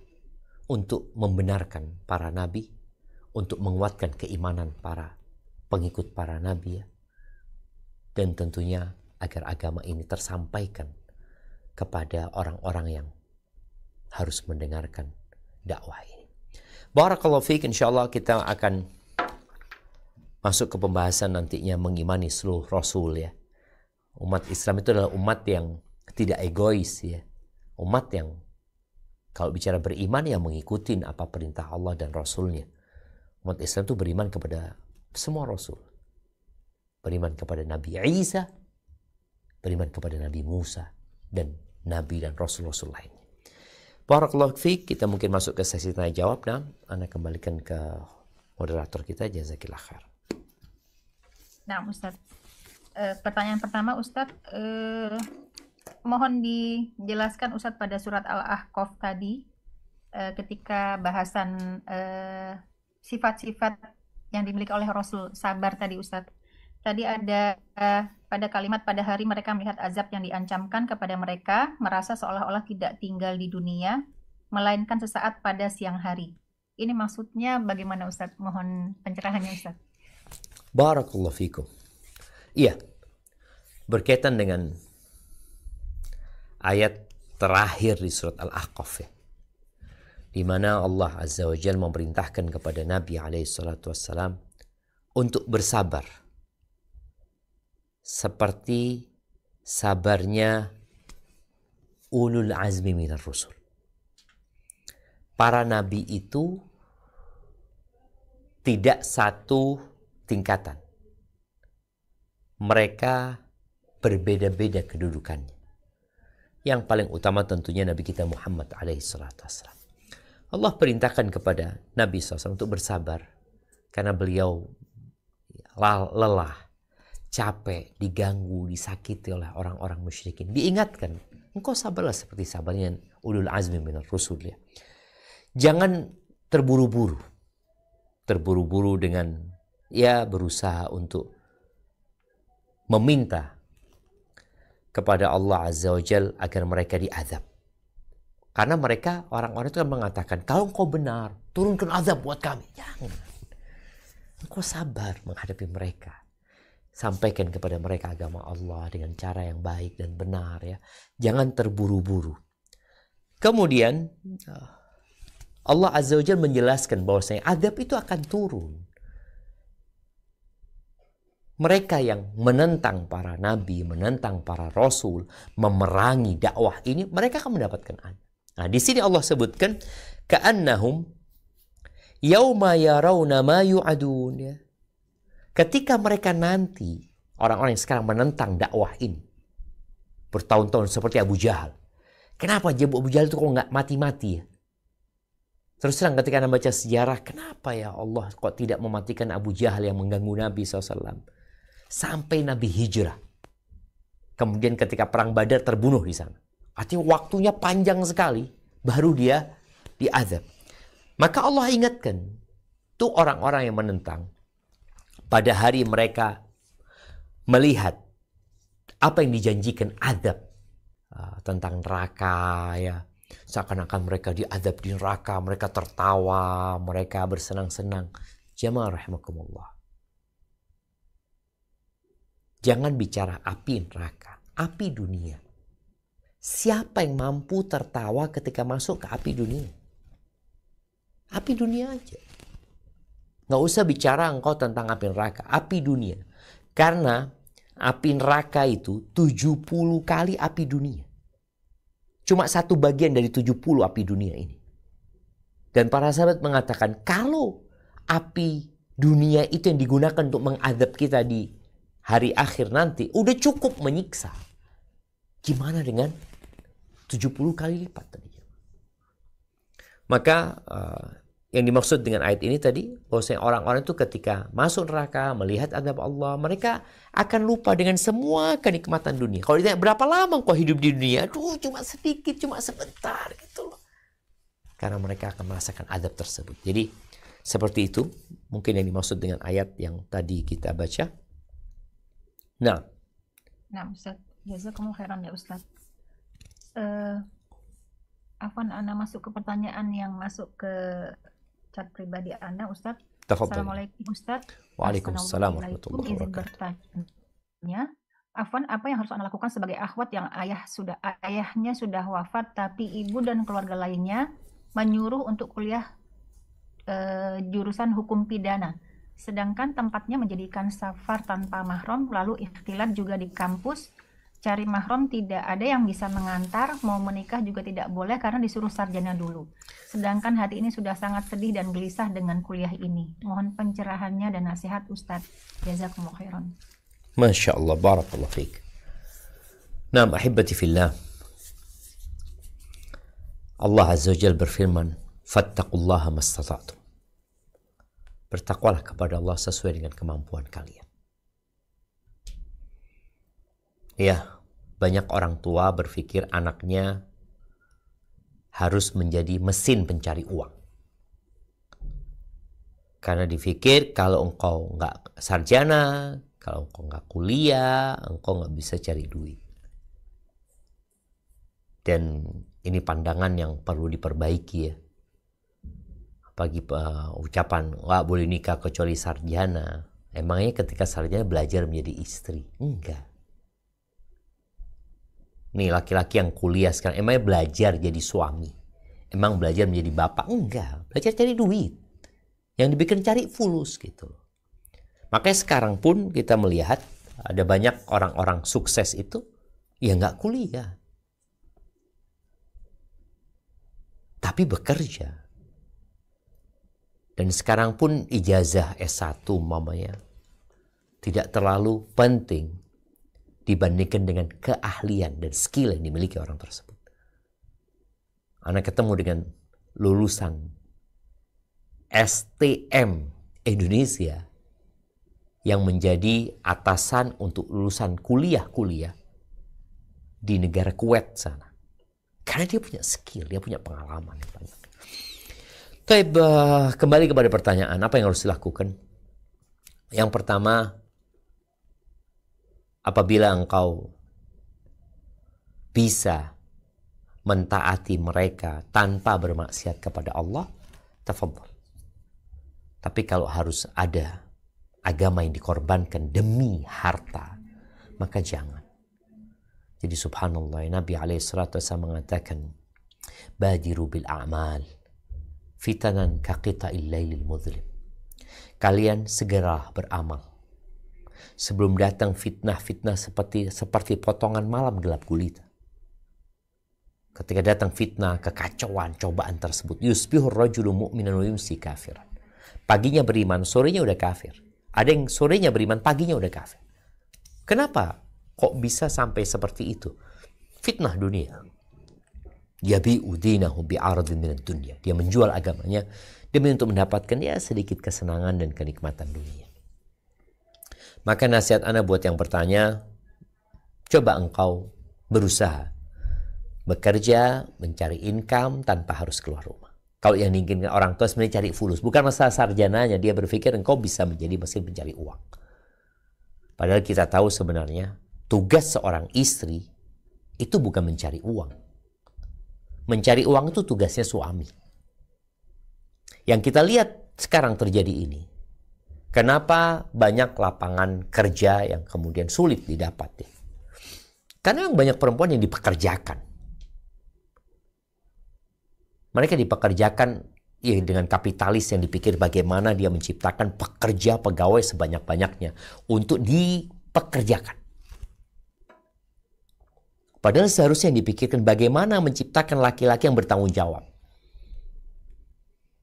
untuk membenarkan para nabi, untuk menguatkan keimanan para pengikut para nabi ya. Dan tentunya agar agama ini tersampaikan kepada orang-orang yang harus mendengarkan dakwah ini. Barakallahu fiik. Insyaallah kita akan masuk ke pembahasan nantinya mengimani seluruh Rasul ya. Umat Islam itu adalah umat yang tidak egois ya. Umat yang kalau bicara beriman ya mengikuti apa perintah Allah dan Rasulnya. Umat Islam itu beriman kepada semua Rasul. Beriman kepada Nabi Isa, beriman kepada Nabi Musa, dan Nabi dan Rasul-Rasul lainnya. Barakallahu fiik. Kita mungkin masuk ke sesi tanya jawab. Nah, Anda kembalikan ke moderator kita. Jazakillah khair. Nah, Ustadz, pertanyaan pertama Ustadz, mohon dijelaskan Ustadz pada surat Al-Ahqaf tadi, ketika bahasan sifat-sifat yang dimiliki oleh Rasul sabar tadi Ustadz. Tadi ada pada kalimat pada hari mereka melihat azab yang diancamkan kepada mereka, merasa seolah-olah tidak tinggal di dunia, melainkan sesaat pada siang hari. Ini maksudnya bagaimana Ustadz? Mohon pencerahannya Ustadz. Barakallahu fikum. Iya, berkaitan dengan ayat terakhir di surat Al-Ahqaf ya, di mana Allah Azza wa Jalla memerintahkan kepada Nabi SAW untuk bersabar seperti sabarnya ulul azmi minar rusul. Para nabi itu tidak satu tingkatan. Mereka berbeda-beda kedudukannya. Yang paling utama tentunya Nabi kita Muhammad alaihissalam. Allah perintahkan kepada Nabi SAW untuk bersabar karena beliau lelah, capek, diganggu, disakiti oleh orang-orang musyrikin. Diingatkan, engkau sabarlah seperti sabarnya ulul azmi minar rusul ya. Jangan terburu-buru dengan ya berusaha untuk meminta kepada Allah Azza wa Jal agar mereka diazab. Karena mereka, orang-orang itu kan mengatakan, kalau engkau benar, turunkan azab buat kami. Jangan. Engkau sabar menghadapi mereka. Sampaikan kepada mereka agama Allah dengan cara yang baik dan benar ya. Jangan terburu-buru. Kemudian Allah Azza wa Jalla menjelaskan bahwasanya azab itu akan turun. Mereka yang menentang para nabi, menentang para rasul, memerangi dakwah ini, mereka akan mendapatkan azab. Nah, di sini Allah sebutkan ka'annahum yauma yarawna ma yu'adun ya. Ketika mereka nanti, orang-orang yang sekarang menentang dakwah ini, bertahun-tahun seperti Abu Jahal. Kenapa Abu Jahal itu kok nggak mati-mati ya? Terus terang ketika Anda baca sejarah, kenapa ya Allah kok tidak mematikan Abu Jahal yang mengganggu Nabi SAW? Sampai Nabi hijrah. Kemudian ketika perang Badar terbunuh di sana. Artinya waktunya panjang sekali, baru dia diazab. Maka Allah ingatkan, tuh orang-orang yang menentang, pada hari mereka melihat apa yang dijanjikan azab tentang neraka ya, seakan-akan mereka diazab di neraka, mereka tertawa, mereka bersenang-senang. Jamaah rahimakumullah, jangan bicara api neraka, api dunia. Siapa yang mampu tertawa ketika masuk ke api dunia? Api dunia aja. Nggak usah bicara engkau tentang api neraka, api dunia. Karena api neraka itu 70 kali api dunia. Cuma satu bagian dari 70 api dunia ini. Dan para sahabat mengatakan, kalau api dunia itu yang digunakan untuk mengadab kita di hari akhir nanti, udah cukup menyiksa. Gimana dengan 70 kali lipat tadi? Maka yang dimaksud dengan ayat ini tadi, bahwasanya orang-orang itu ketika masuk neraka, melihat azab Allah, mereka akan lupa dengan semua kenikmatan dunia. Kalau ditanya berapa lama kau hidup di dunia, aduh cuma sedikit, cuma sebentar gitu loh. Karena mereka akan merasakan azab tersebut. Jadi seperti itu mungkin yang dimaksud dengan ayat yang tadi kita baca. Nah Ustaz, jazakumullah khairan ya Ustaz. Afwan, Anda masuk ke pertanyaan yang masuk ke chat pribadi Anda, Ustaz. Tafadhal. Assalamualaikum Ustaz. Waalaikumsalam warahmatullahi Izin wabarakatuh. bertanya, Afwan, apa yang harus Anda lakukan sebagai akhwat yang ayahnya sudah wafat tapi ibu dan keluarga lainnya menyuruh untuk kuliah jurusan hukum pidana, sedangkan tempatnya menjadikan safar tanpa mahram, lalu ikhtilat juga di kampus, cari mahram tidak ada yang bisa mengantar, mau menikah juga tidak boleh karena disuruh sarjana dulu. Sedangkan hati ini sudah sangat sedih dan gelisah dengan kuliah ini. Mohon pencerahannya dan nasihat Ustadz. Jazakumullah khairan. Masya Allah, barakallah fiik. Naam, ahibati fillah. Allah Azza wa Jalla berfirman, fattaqullaha mastata'tum. Bertakwalah kepada Allah sesuai dengan kemampuan kalian. Ya, banyak orang tua berpikir anaknya harus menjadi mesin pencari uang. Karena dipikir kalau engkau nggak sarjana, kalau engkau nggak kuliah, engkau nggak bisa cari duit. Dan ini pandangan yang perlu diperbaiki ya. Bagi ucapan nggak boleh nikah kecuali sarjana. Emangnya ketika sarjana belajar menjadi istri? Enggak. Nih laki-laki yang kuliah sekarang, emangnya belajar jadi suami? Emang belajar menjadi bapak? Enggak. Belajar cari duit. Yang dibikin cari fulus gitu. Makanya sekarang pun kita melihat ada banyak orang-orang sukses itu ya nggak kuliah. Tapi bekerja. Dan sekarang pun ijazah S1 mamanya tidak terlalu penting dibandingkan dengan keahlian dan skill yang dimiliki orang tersebut. Anak ketemu dengan lulusan STM Indonesia yang menjadi atasan untuk lulusan kuliah-kuliah di negara Kuwait sana. Karena dia punya skill, dia punya pengalaman yang banyak. Baik, kembali kepada pertanyaan, apa yang harus dilakukan? Yang pertama, apabila engkau bisa mentaati mereka tanpa bermaksiat kepada Allah, tafadhol. Tapi kalau harus ada agama yang dikorbankan demi harta, maka jangan. Jadi subhanallah, Nabi SAW mengatakan, badiru bil a'mal fitanan kaqita'il lailil mudhlim. Kalian segera beramal sebelum datang fitnah-fitnah seperti potongan malam gelap gulita. Ketika datang fitnah, kekacauan, cobaan tersebut, yusbihur rajulu mu'minan wa yumsi kafiran. Paginya beriman, sorenya udah kafir. Ada yang sorenya beriman, paginya udah kafir. Kenapa kok bisa sampai seperti itu? Fitnah dunia. Yabi'u dinahu bi'aradin minad dunya. Dia menjual agamanya demi untuk mendapatkan sedikit kesenangan dan kenikmatan dunia. Maka nasihat ana buat yang bertanya, coba engkau berusaha bekerja, mencari income tanpa harus keluar rumah. Kalau yang diinginkan orang tua sebenarnya cari fulus. Bukan masalah sarjananya, dia berpikir engkau bisa menjadi mesin pencari uang. Padahal kita tahu sebenarnya tugas seorang istri itu bukan mencari uang. Mencari uang itu tugasnya suami. Yang kita lihat sekarang terjadi ini. Kenapa banyak lapangan kerja yang kemudian sulit didapat? Karena yang banyak perempuan yang dipekerjakan. Mereka dipekerjakan dengan kapitalis yang dipikir bagaimana dia menciptakan pekerja pegawai sebanyak-banyaknya untuk dipekerjakan. Padahal seharusnya yang dipikirkan bagaimana menciptakan laki-laki yang bertanggung jawab.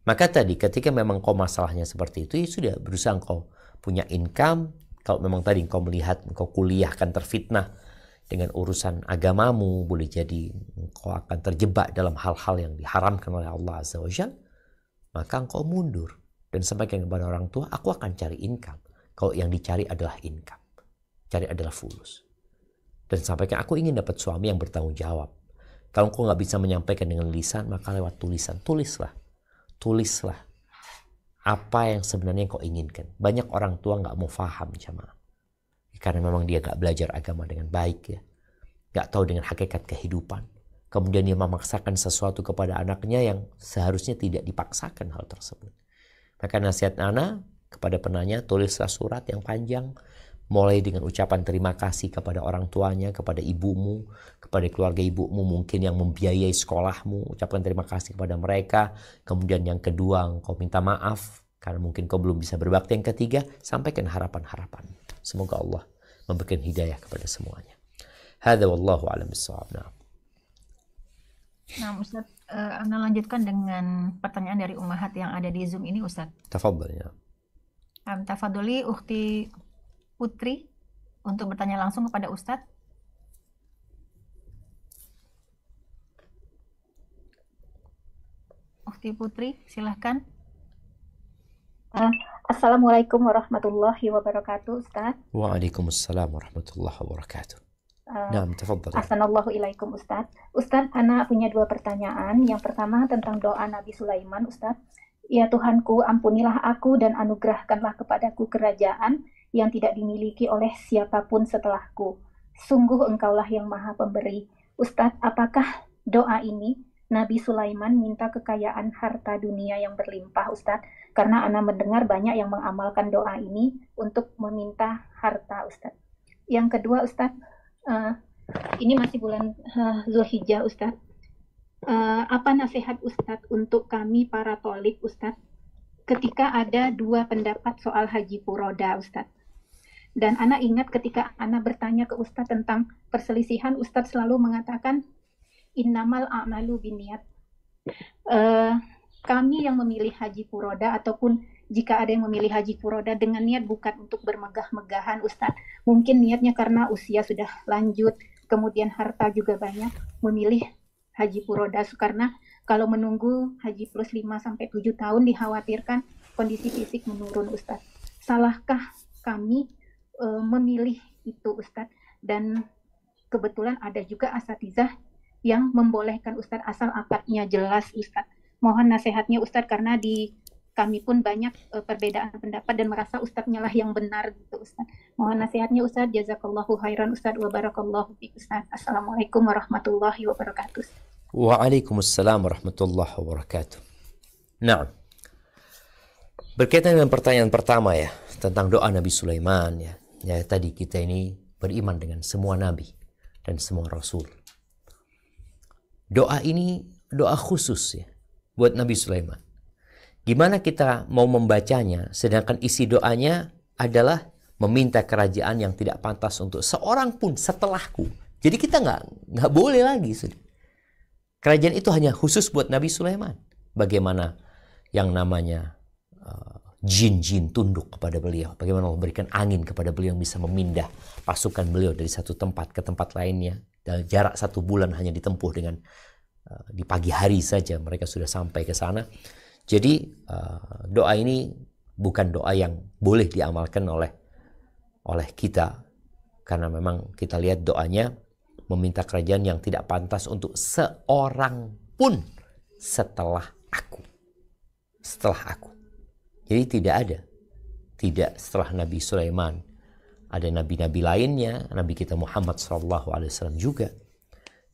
Maka tadi ketika memang kau masalahnya seperti itu, ya sudah berusaha kau punya income. Kalau memang tadi kau melihat kau kuliah akan terfitnah dengan urusan agamamu, boleh jadi kau akan terjebak dalam hal-hal yang diharamkan oleh Allah Azza wa Jalla, maka engkau mundur dan sampaikan kepada orang tua, aku akan cari income. Kalau yang dicari adalah income, cari adalah fulus. Dan sampaikan, aku ingin dapat suami yang bertanggung jawab. Kalau engkau nggak bisa menyampaikan dengan lisan, maka lewat tulisan. Tulislah apa yang sebenarnya kau inginkan. Banyak orang tua nggak mau faham jamaah, karena memang dia nggak belajar agama dengan baik ya, nggak tahu dengan hakikat kehidupan. Kemudian dia memaksakan sesuatu kepada anaknya yang seharusnya tidak dipaksakan hal tersebut. Maka nasihat ana kepada penanya, tulislah surat yang panjang, mulai dengan ucapan terima kasih kepada orang tuanya, kepada ibumu, kepada keluarga ibumu mungkin yang membiayai sekolahmu, ucapkan terima kasih kepada mereka. Kemudian yang kedua, engkau minta maaf karena mungkin kau belum bisa berbakti. Yang ketiga, sampaikan harapan-harapan. Semoga Allah memberikan hidayah kepada semuanya. Hadza wallahu a'lam bissawab. Nah, Ustaz, Anda lanjutkan dengan pertanyaan dari ummahat yang ada di Zoom ini, Ustaz. Tafadhal ya. Tafadholi Ukhti Putri untuk bertanya langsung kepada Ustadz. Ukhti Putri, silahkan. Assalamualaikum warahmatullahi wabarakatuh, Ustadz. Waalaikumsalam warahmatullahi wabarakatuh. Naam, tafadhal. Ahsanallahu ilaikum, Ustadz. Ustadz, Ana punya dua pertanyaan. Yang pertama tentang doa Nabi Sulaiman, Ustadz. Ya Tuhanku, ampunilah aku dan anugerahkanlah kepadaku kerajaan yang tidak dimiliki oleh siapapun setelahku. Sungguh engkaulah yang maha pemberi. Ustadz, apakah doa ini Nabi Sulaiman minta kekayaan harta dunia yang berlimpah, Ustadz? Karena Ana mendengar banyak yang mengamalkan doa ini untuk meminta harta, Ustadz. Yang kedua, Ustadz, ini masih bulan Zulhijjah, Ustadz. Apa nasihat Ustadz untuk kami para tolik, Ustadz, ketika ada dua pendapat soal haji furoda, Ustadz? Dan Ana ingat ketika Ana bertanya ke Ustadz tentang perselisihan, Ustadz selalu mengatakan innamal a'malu binniyat. Kami yang memilih haji furoda, ataupun jika ada yang memilih haji furoda dengan niat bukan untuk bermegah-megahan, Ustadz, mungkin niatnya karena usia sudah lanjut, kemudian harta juga banyak, memilih haji furoda karena kalau menunggu haji plus 5-7 tahun dikhawatirkan kondisi fisik menurun, Ustadz. Salahkah kami memilih itu, Ustadz? Dan kebetulan ada juga asatizah yang membolehkan, Ustadz, asal akadnya jelas, Ustadz. Mohon nasihatnya, Ustadz, karena di kami pun banyak perbedaan pendapat dan merasa Ustadznya lah yang benar gitu Ustadz. Mohon nasihatnya Ustadz. Jazakallahu khairan Ustadz wa barakallahu fiik Ustadz. Assalamualaikum warahmatullahi wabarakatuh. Waalaikumsalam warahmatullahi wabarakatuh. Nah, berkaitan dengan pertanyaan pertama ya, tentang doa Nabi Sulaiman ya. Ya tadi kita ini beriman dengan semua nabi dan semua rasul. Doa ini doa khusus ya buat Nabi Sulaiman. Gimana kita mau membacanya sedangkan isi doanya adalah meminta kerajaan yang tidak pantas untuk seorang pun setelahku. Jadi kita nggak boleh lagi. Kerajaan itu hanya khusus buat Nabi Sulaiman. Bagaimana yang namanya jin-jin tunduk kepada beliau. Bagaimana Allah berikan angin kepada beliau yang bisa memindah pasukan beliau dari satu tempat ke tempat lainnya. Dan jarak 1 bulan hanya ditempuh dengan di pagi hari saja mereka sudah sampai ke sana. Jadi doa ini bukan doa yang boleh diamalkan oleh kita. Karena memang kita lihat doanya meminta kerajaan yang tidak pantas untuk seorang pun setelah aku. Setelah aku. Jadi tidak setelah Nabi Sulaiman. Ada nabi-nabi lainnya, Nabi kita Muhammad SAW juga.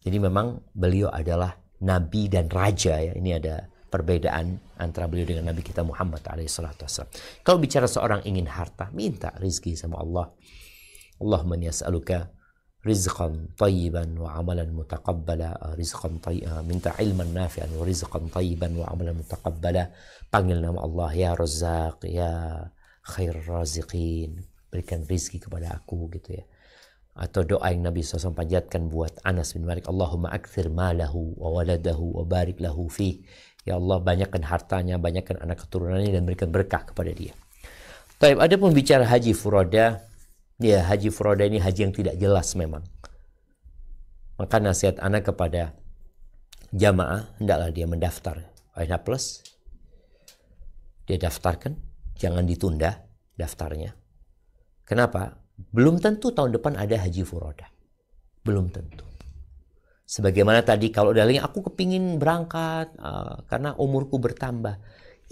Jadi memang beliau adalah nabi dan raja ya. Ini ada perbedaan antara beliau dengan Nabi kita Muhammad SAW. Kalau bicara seorang ingin harta, minta rizki sama Allah. Allahumma yas'aluka rizqan tayyiban wa amalan mutaqabbala, minta ilman nafi'an wa rizqan tayyiban wa amalan mutaqabbala. Panggil nama Allah, ya Razzaq, ya khair raziqin, berikan rizki kepada aku gitu ya. Atau doa yang Nabi SAW panjatkan buat Anas bin Malik, Allahumma akthir malahu wa waladahu wa barik lahu fih. Ya Allah, banyakkan hartanya, banyakkan anak keturunannya dan berikan berkah kepada dia. Taib, ada pun bicara haji furoda. Ya, haji furoda ini haji yang tidak jelas memang. Maka nasihat anak kepada jamaah, hendaklah dia mendaftar ANH Plus. Dia daftarkan, jangan ditunda daftarnya. Kenapa? Belum tentu tahun depan ada haji furoda. Belum tentu. Sebagaimana tadi kalau dalilnya aku kepingin berangkat karena umurku bertambah.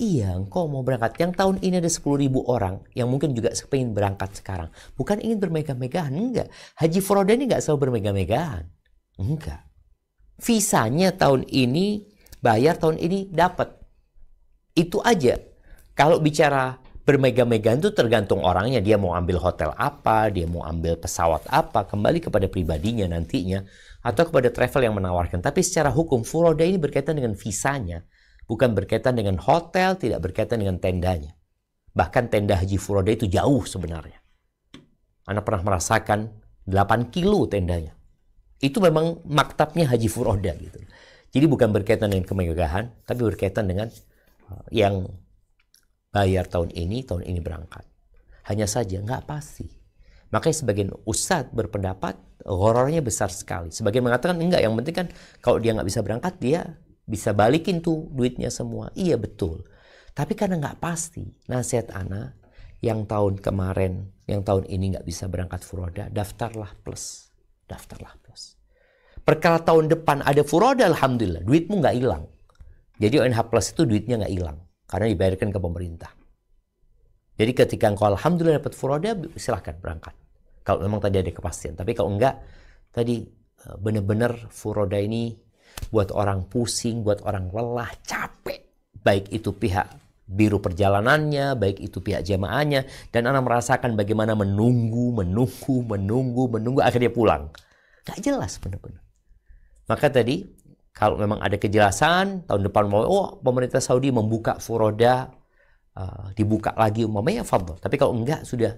Iya, engkau mau berangkat. Yang tahun ini ada 10.000 orang yang mungkin juga kepingin berangkat sekarang. Bukan ingin bermegah-megahan, enggak. Haji furoda ini enggak selalu bermegah-megahan. Enggak. Visanya tahun ini, bayar tahun ini, dapat. Itu aja. Kalau bicara bermegah-megahan itu tergantung orangnya. Dia mau ambil hotel apa, dia mau ambil pesawat apa, kembali kepada pribadinya nantinya. Atau kepada travel yang menawarkan. Tapi secara hukum, furoda ini berkaitan dengan visanya. Bukan berkaitan dengan hotel, tidak berkaitan dengan tendanya. Bahkan tenda haji furoda itu jauh sebenarnya. Anda pernah merasakan 8 kilo tendanya. Itu memang maktabnya haji furoda gitu. Jadi bukan berkaitan dengan kemegahan, tapi berkaitan dengan yang bayar tahun ini berangkat. Hanya saja nggak pasti. Makanya sebagian ustadz berpendapat horornya besar sekali. Sebagian mengatakan enggak, yang penting kan kalau dia nggak bisa berangkat, dia bisa balikin tuh duitnya semua. Iya betul. Tapi karena nggak pasti, nasihat anak yang tahun kemarin, yang tahun ini nggak bisa berangkat furoda, daftarlah plus. Daftarlah plus. Perkara tahun depan ada furoda, alhamdulillah, duitmu nggak hilang. Jadi ONH Plus itu duitnya nggak hilang. Karena dibayarkan ke pemerintah. Jadi ketika engkau alhamdulillah dapat furoda, silahkan berangkat. Kalau memang tadi ada kepastian. Tapi kalau enggak, tadi benar-benar furoda ini buat orang pusing, buat orang lelah, capek. Baik itu pihak biro perjalanannya, baik itu pihak jamaahnya. Dan anak merasakan bagaimana menunggu, akhirnya pulang. Gak jelas benar-benar. Maka tadi, kalau memang ada kejelasan, tahun depan mau, pemerintah Saudi membuka furoda, dibuka lagi umpamanya, fadhol. Tapi kalau enggak, sudah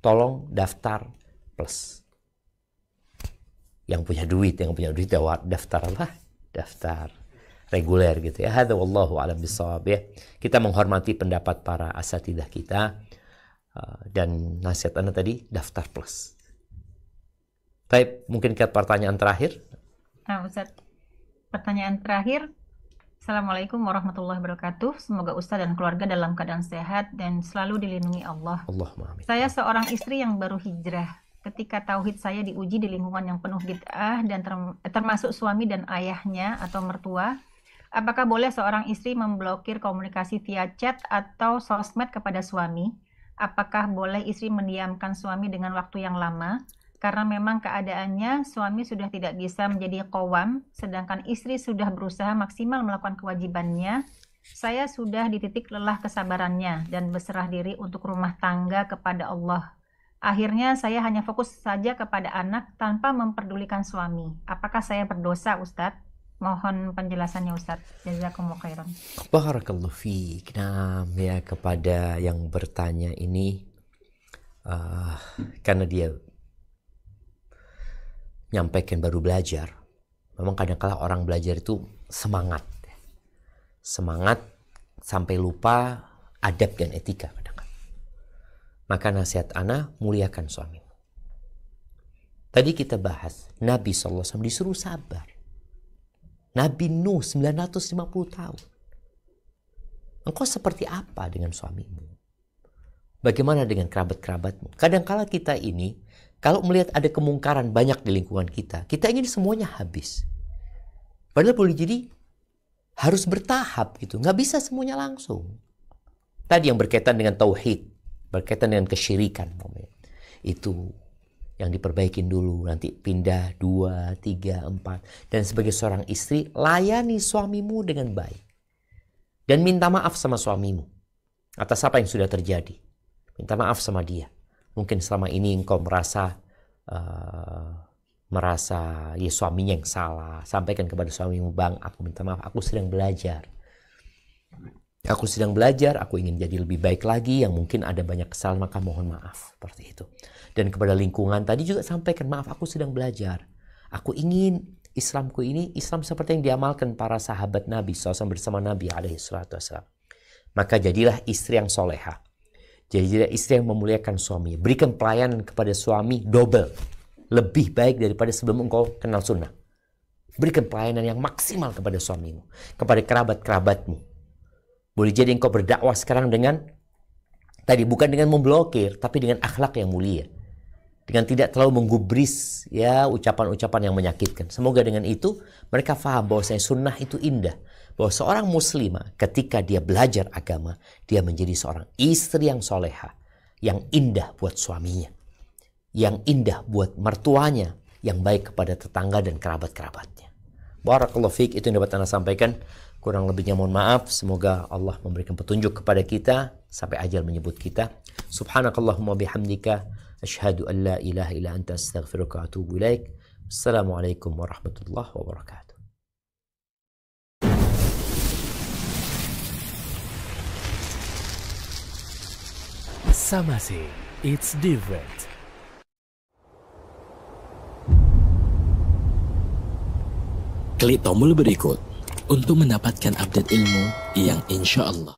tolong daftar plus. Yang punya duit daftarlah, daftar reguler gitu ya. Hadza wallahu a'lam bissawab ya. Kita menghormati pendapat para asatidzah kita dan nasihat Anda tadi daftar plus. Baik, mungkin ke pertanyaan terakhir. Nah, Ustaz, pertanyaan terakhir. Assalamualaikum warahmatullahi wabarakatuh. Semoga Ustaz dan keluarga dalam keadaan sehat dan selalu dilindungi Allah. Allahumma amin. Saya seorang istri yang baru hijrah. Ketika tauhid saya diuji di lingkungan yang penuh bid'ah dan termasuk suami dan ayahnya atau mertua Apakah boleh seorang istri memblokir komunikasi via chat atau sosmed kepada suami? Apakah boleh istri mendiamkan suami dengan waktu yang lama? Karena memang keadaannya suami sudah tidak bisa menjadi qawam, sedangkan istri sudah berusaha maksimal melakukan kewajibannya. Saya sudah di titik lelah kesabarannya dan berserah diri untuk rumah tangga kepada Allah. Akhirnya saya hanya fokus saja kepada anak tanpa memperdulikan suami. Apakah saya berdosa, Ustadz? Mohon penjelasannya, Ustadz. Jazakumullah khairan. Barakallahu fiik. Nah, ya, kepada yang bertanya ini, karena dia nyampaikan baru belajar. Memang kadang-kala orang belajar itu semangat sampai lupa adab dan etika kadang-kala. Maka nasihat ana, muliakan suami. Tadi kita bahas Nabi SAW disuruh sabar. Nabi Nuh 950 tahun. Engkau seperti apa dengan suamimu? Bagaimana dengan kerabat-kerabatmu? Kadang-kala kita ini, kalau melihat ada kemungkaran banyak di lingkungan kita, kita ingin semuanya habis. Padahal boleh jadi harus bertahap gitu. Nggak bisa semuanya langsung. Tadi yang berkaitan dengan tauhid, berkaitan dengan kesyirikan. Itu yang diperbaikin dulu, nanti pindah 2, 3, 4. Dan sebagai seorang istri, layani suamimu dengan baik. Dan minta maaf sama suamimu atas apa yang sudah terjadi. Minta maaf sama dia. Mungkin selama ini engkau merasa ya suaminya yang salah. Sampaikan kepada suamimu, bang, aku minta maaf, aku sedang belajar. Aku sedang belajar, aku ingin jadi lebih baik lagi, yang mungkin ada banyak kesalahan, maka mohon maaf. Seperti itu. Dan kepada lingkungan tadi juga sampaikan, maaf, aku sedang belajar. Aku ingin Islamku ini, Islam seperti yang diamalkan para sahabat Nabi SAW bersama Nabi SAW. Maka jadilah istri yang soleha. Jadilah istri yang memuliakan suami. Berikan pelayanan kepada suami double. Lebih baik daripada sebelum engkau kenal sunnah. Berikan pelayanan yang maksimal kepada suamimu. Kepada kerabat-kerabatmu. Boleh jadi engkau berdakwah sekarang dengan, tadi bukan dengan memblokir, tapi dengan akhlak yang mulia. Dengan tidak terlalu menggubris ya ucapan-ucapan yang menyakitkan. Semoga dengan itu mereka faham bahwa sunnah itu indah. Bahwa seorang muslimah ketika dia belajar agama, dia menjadi seorang istri yang soleha. Yang indah buat suaminya. Yang indah buat mertuanya. Yang baik kepada tetangga dan kerabat-kerabatnya. Barakallahu fiik, itu yang dapat Anda sampaikan. Kurang lebihnya mohon maaf. Semoga Allah memberikan petunjuk kepada kita sampai ajal menyebut kita. Subhanakallahumma bihamdika asyhadu an la ilaha illa anta astaghfiruka wa atubu ilaik. Assalamualaikum warahmatullahi wabarakatuh. Samasi, it's different. Klik tombol berikut untuk mendapatkan update ilmu yang insya Allah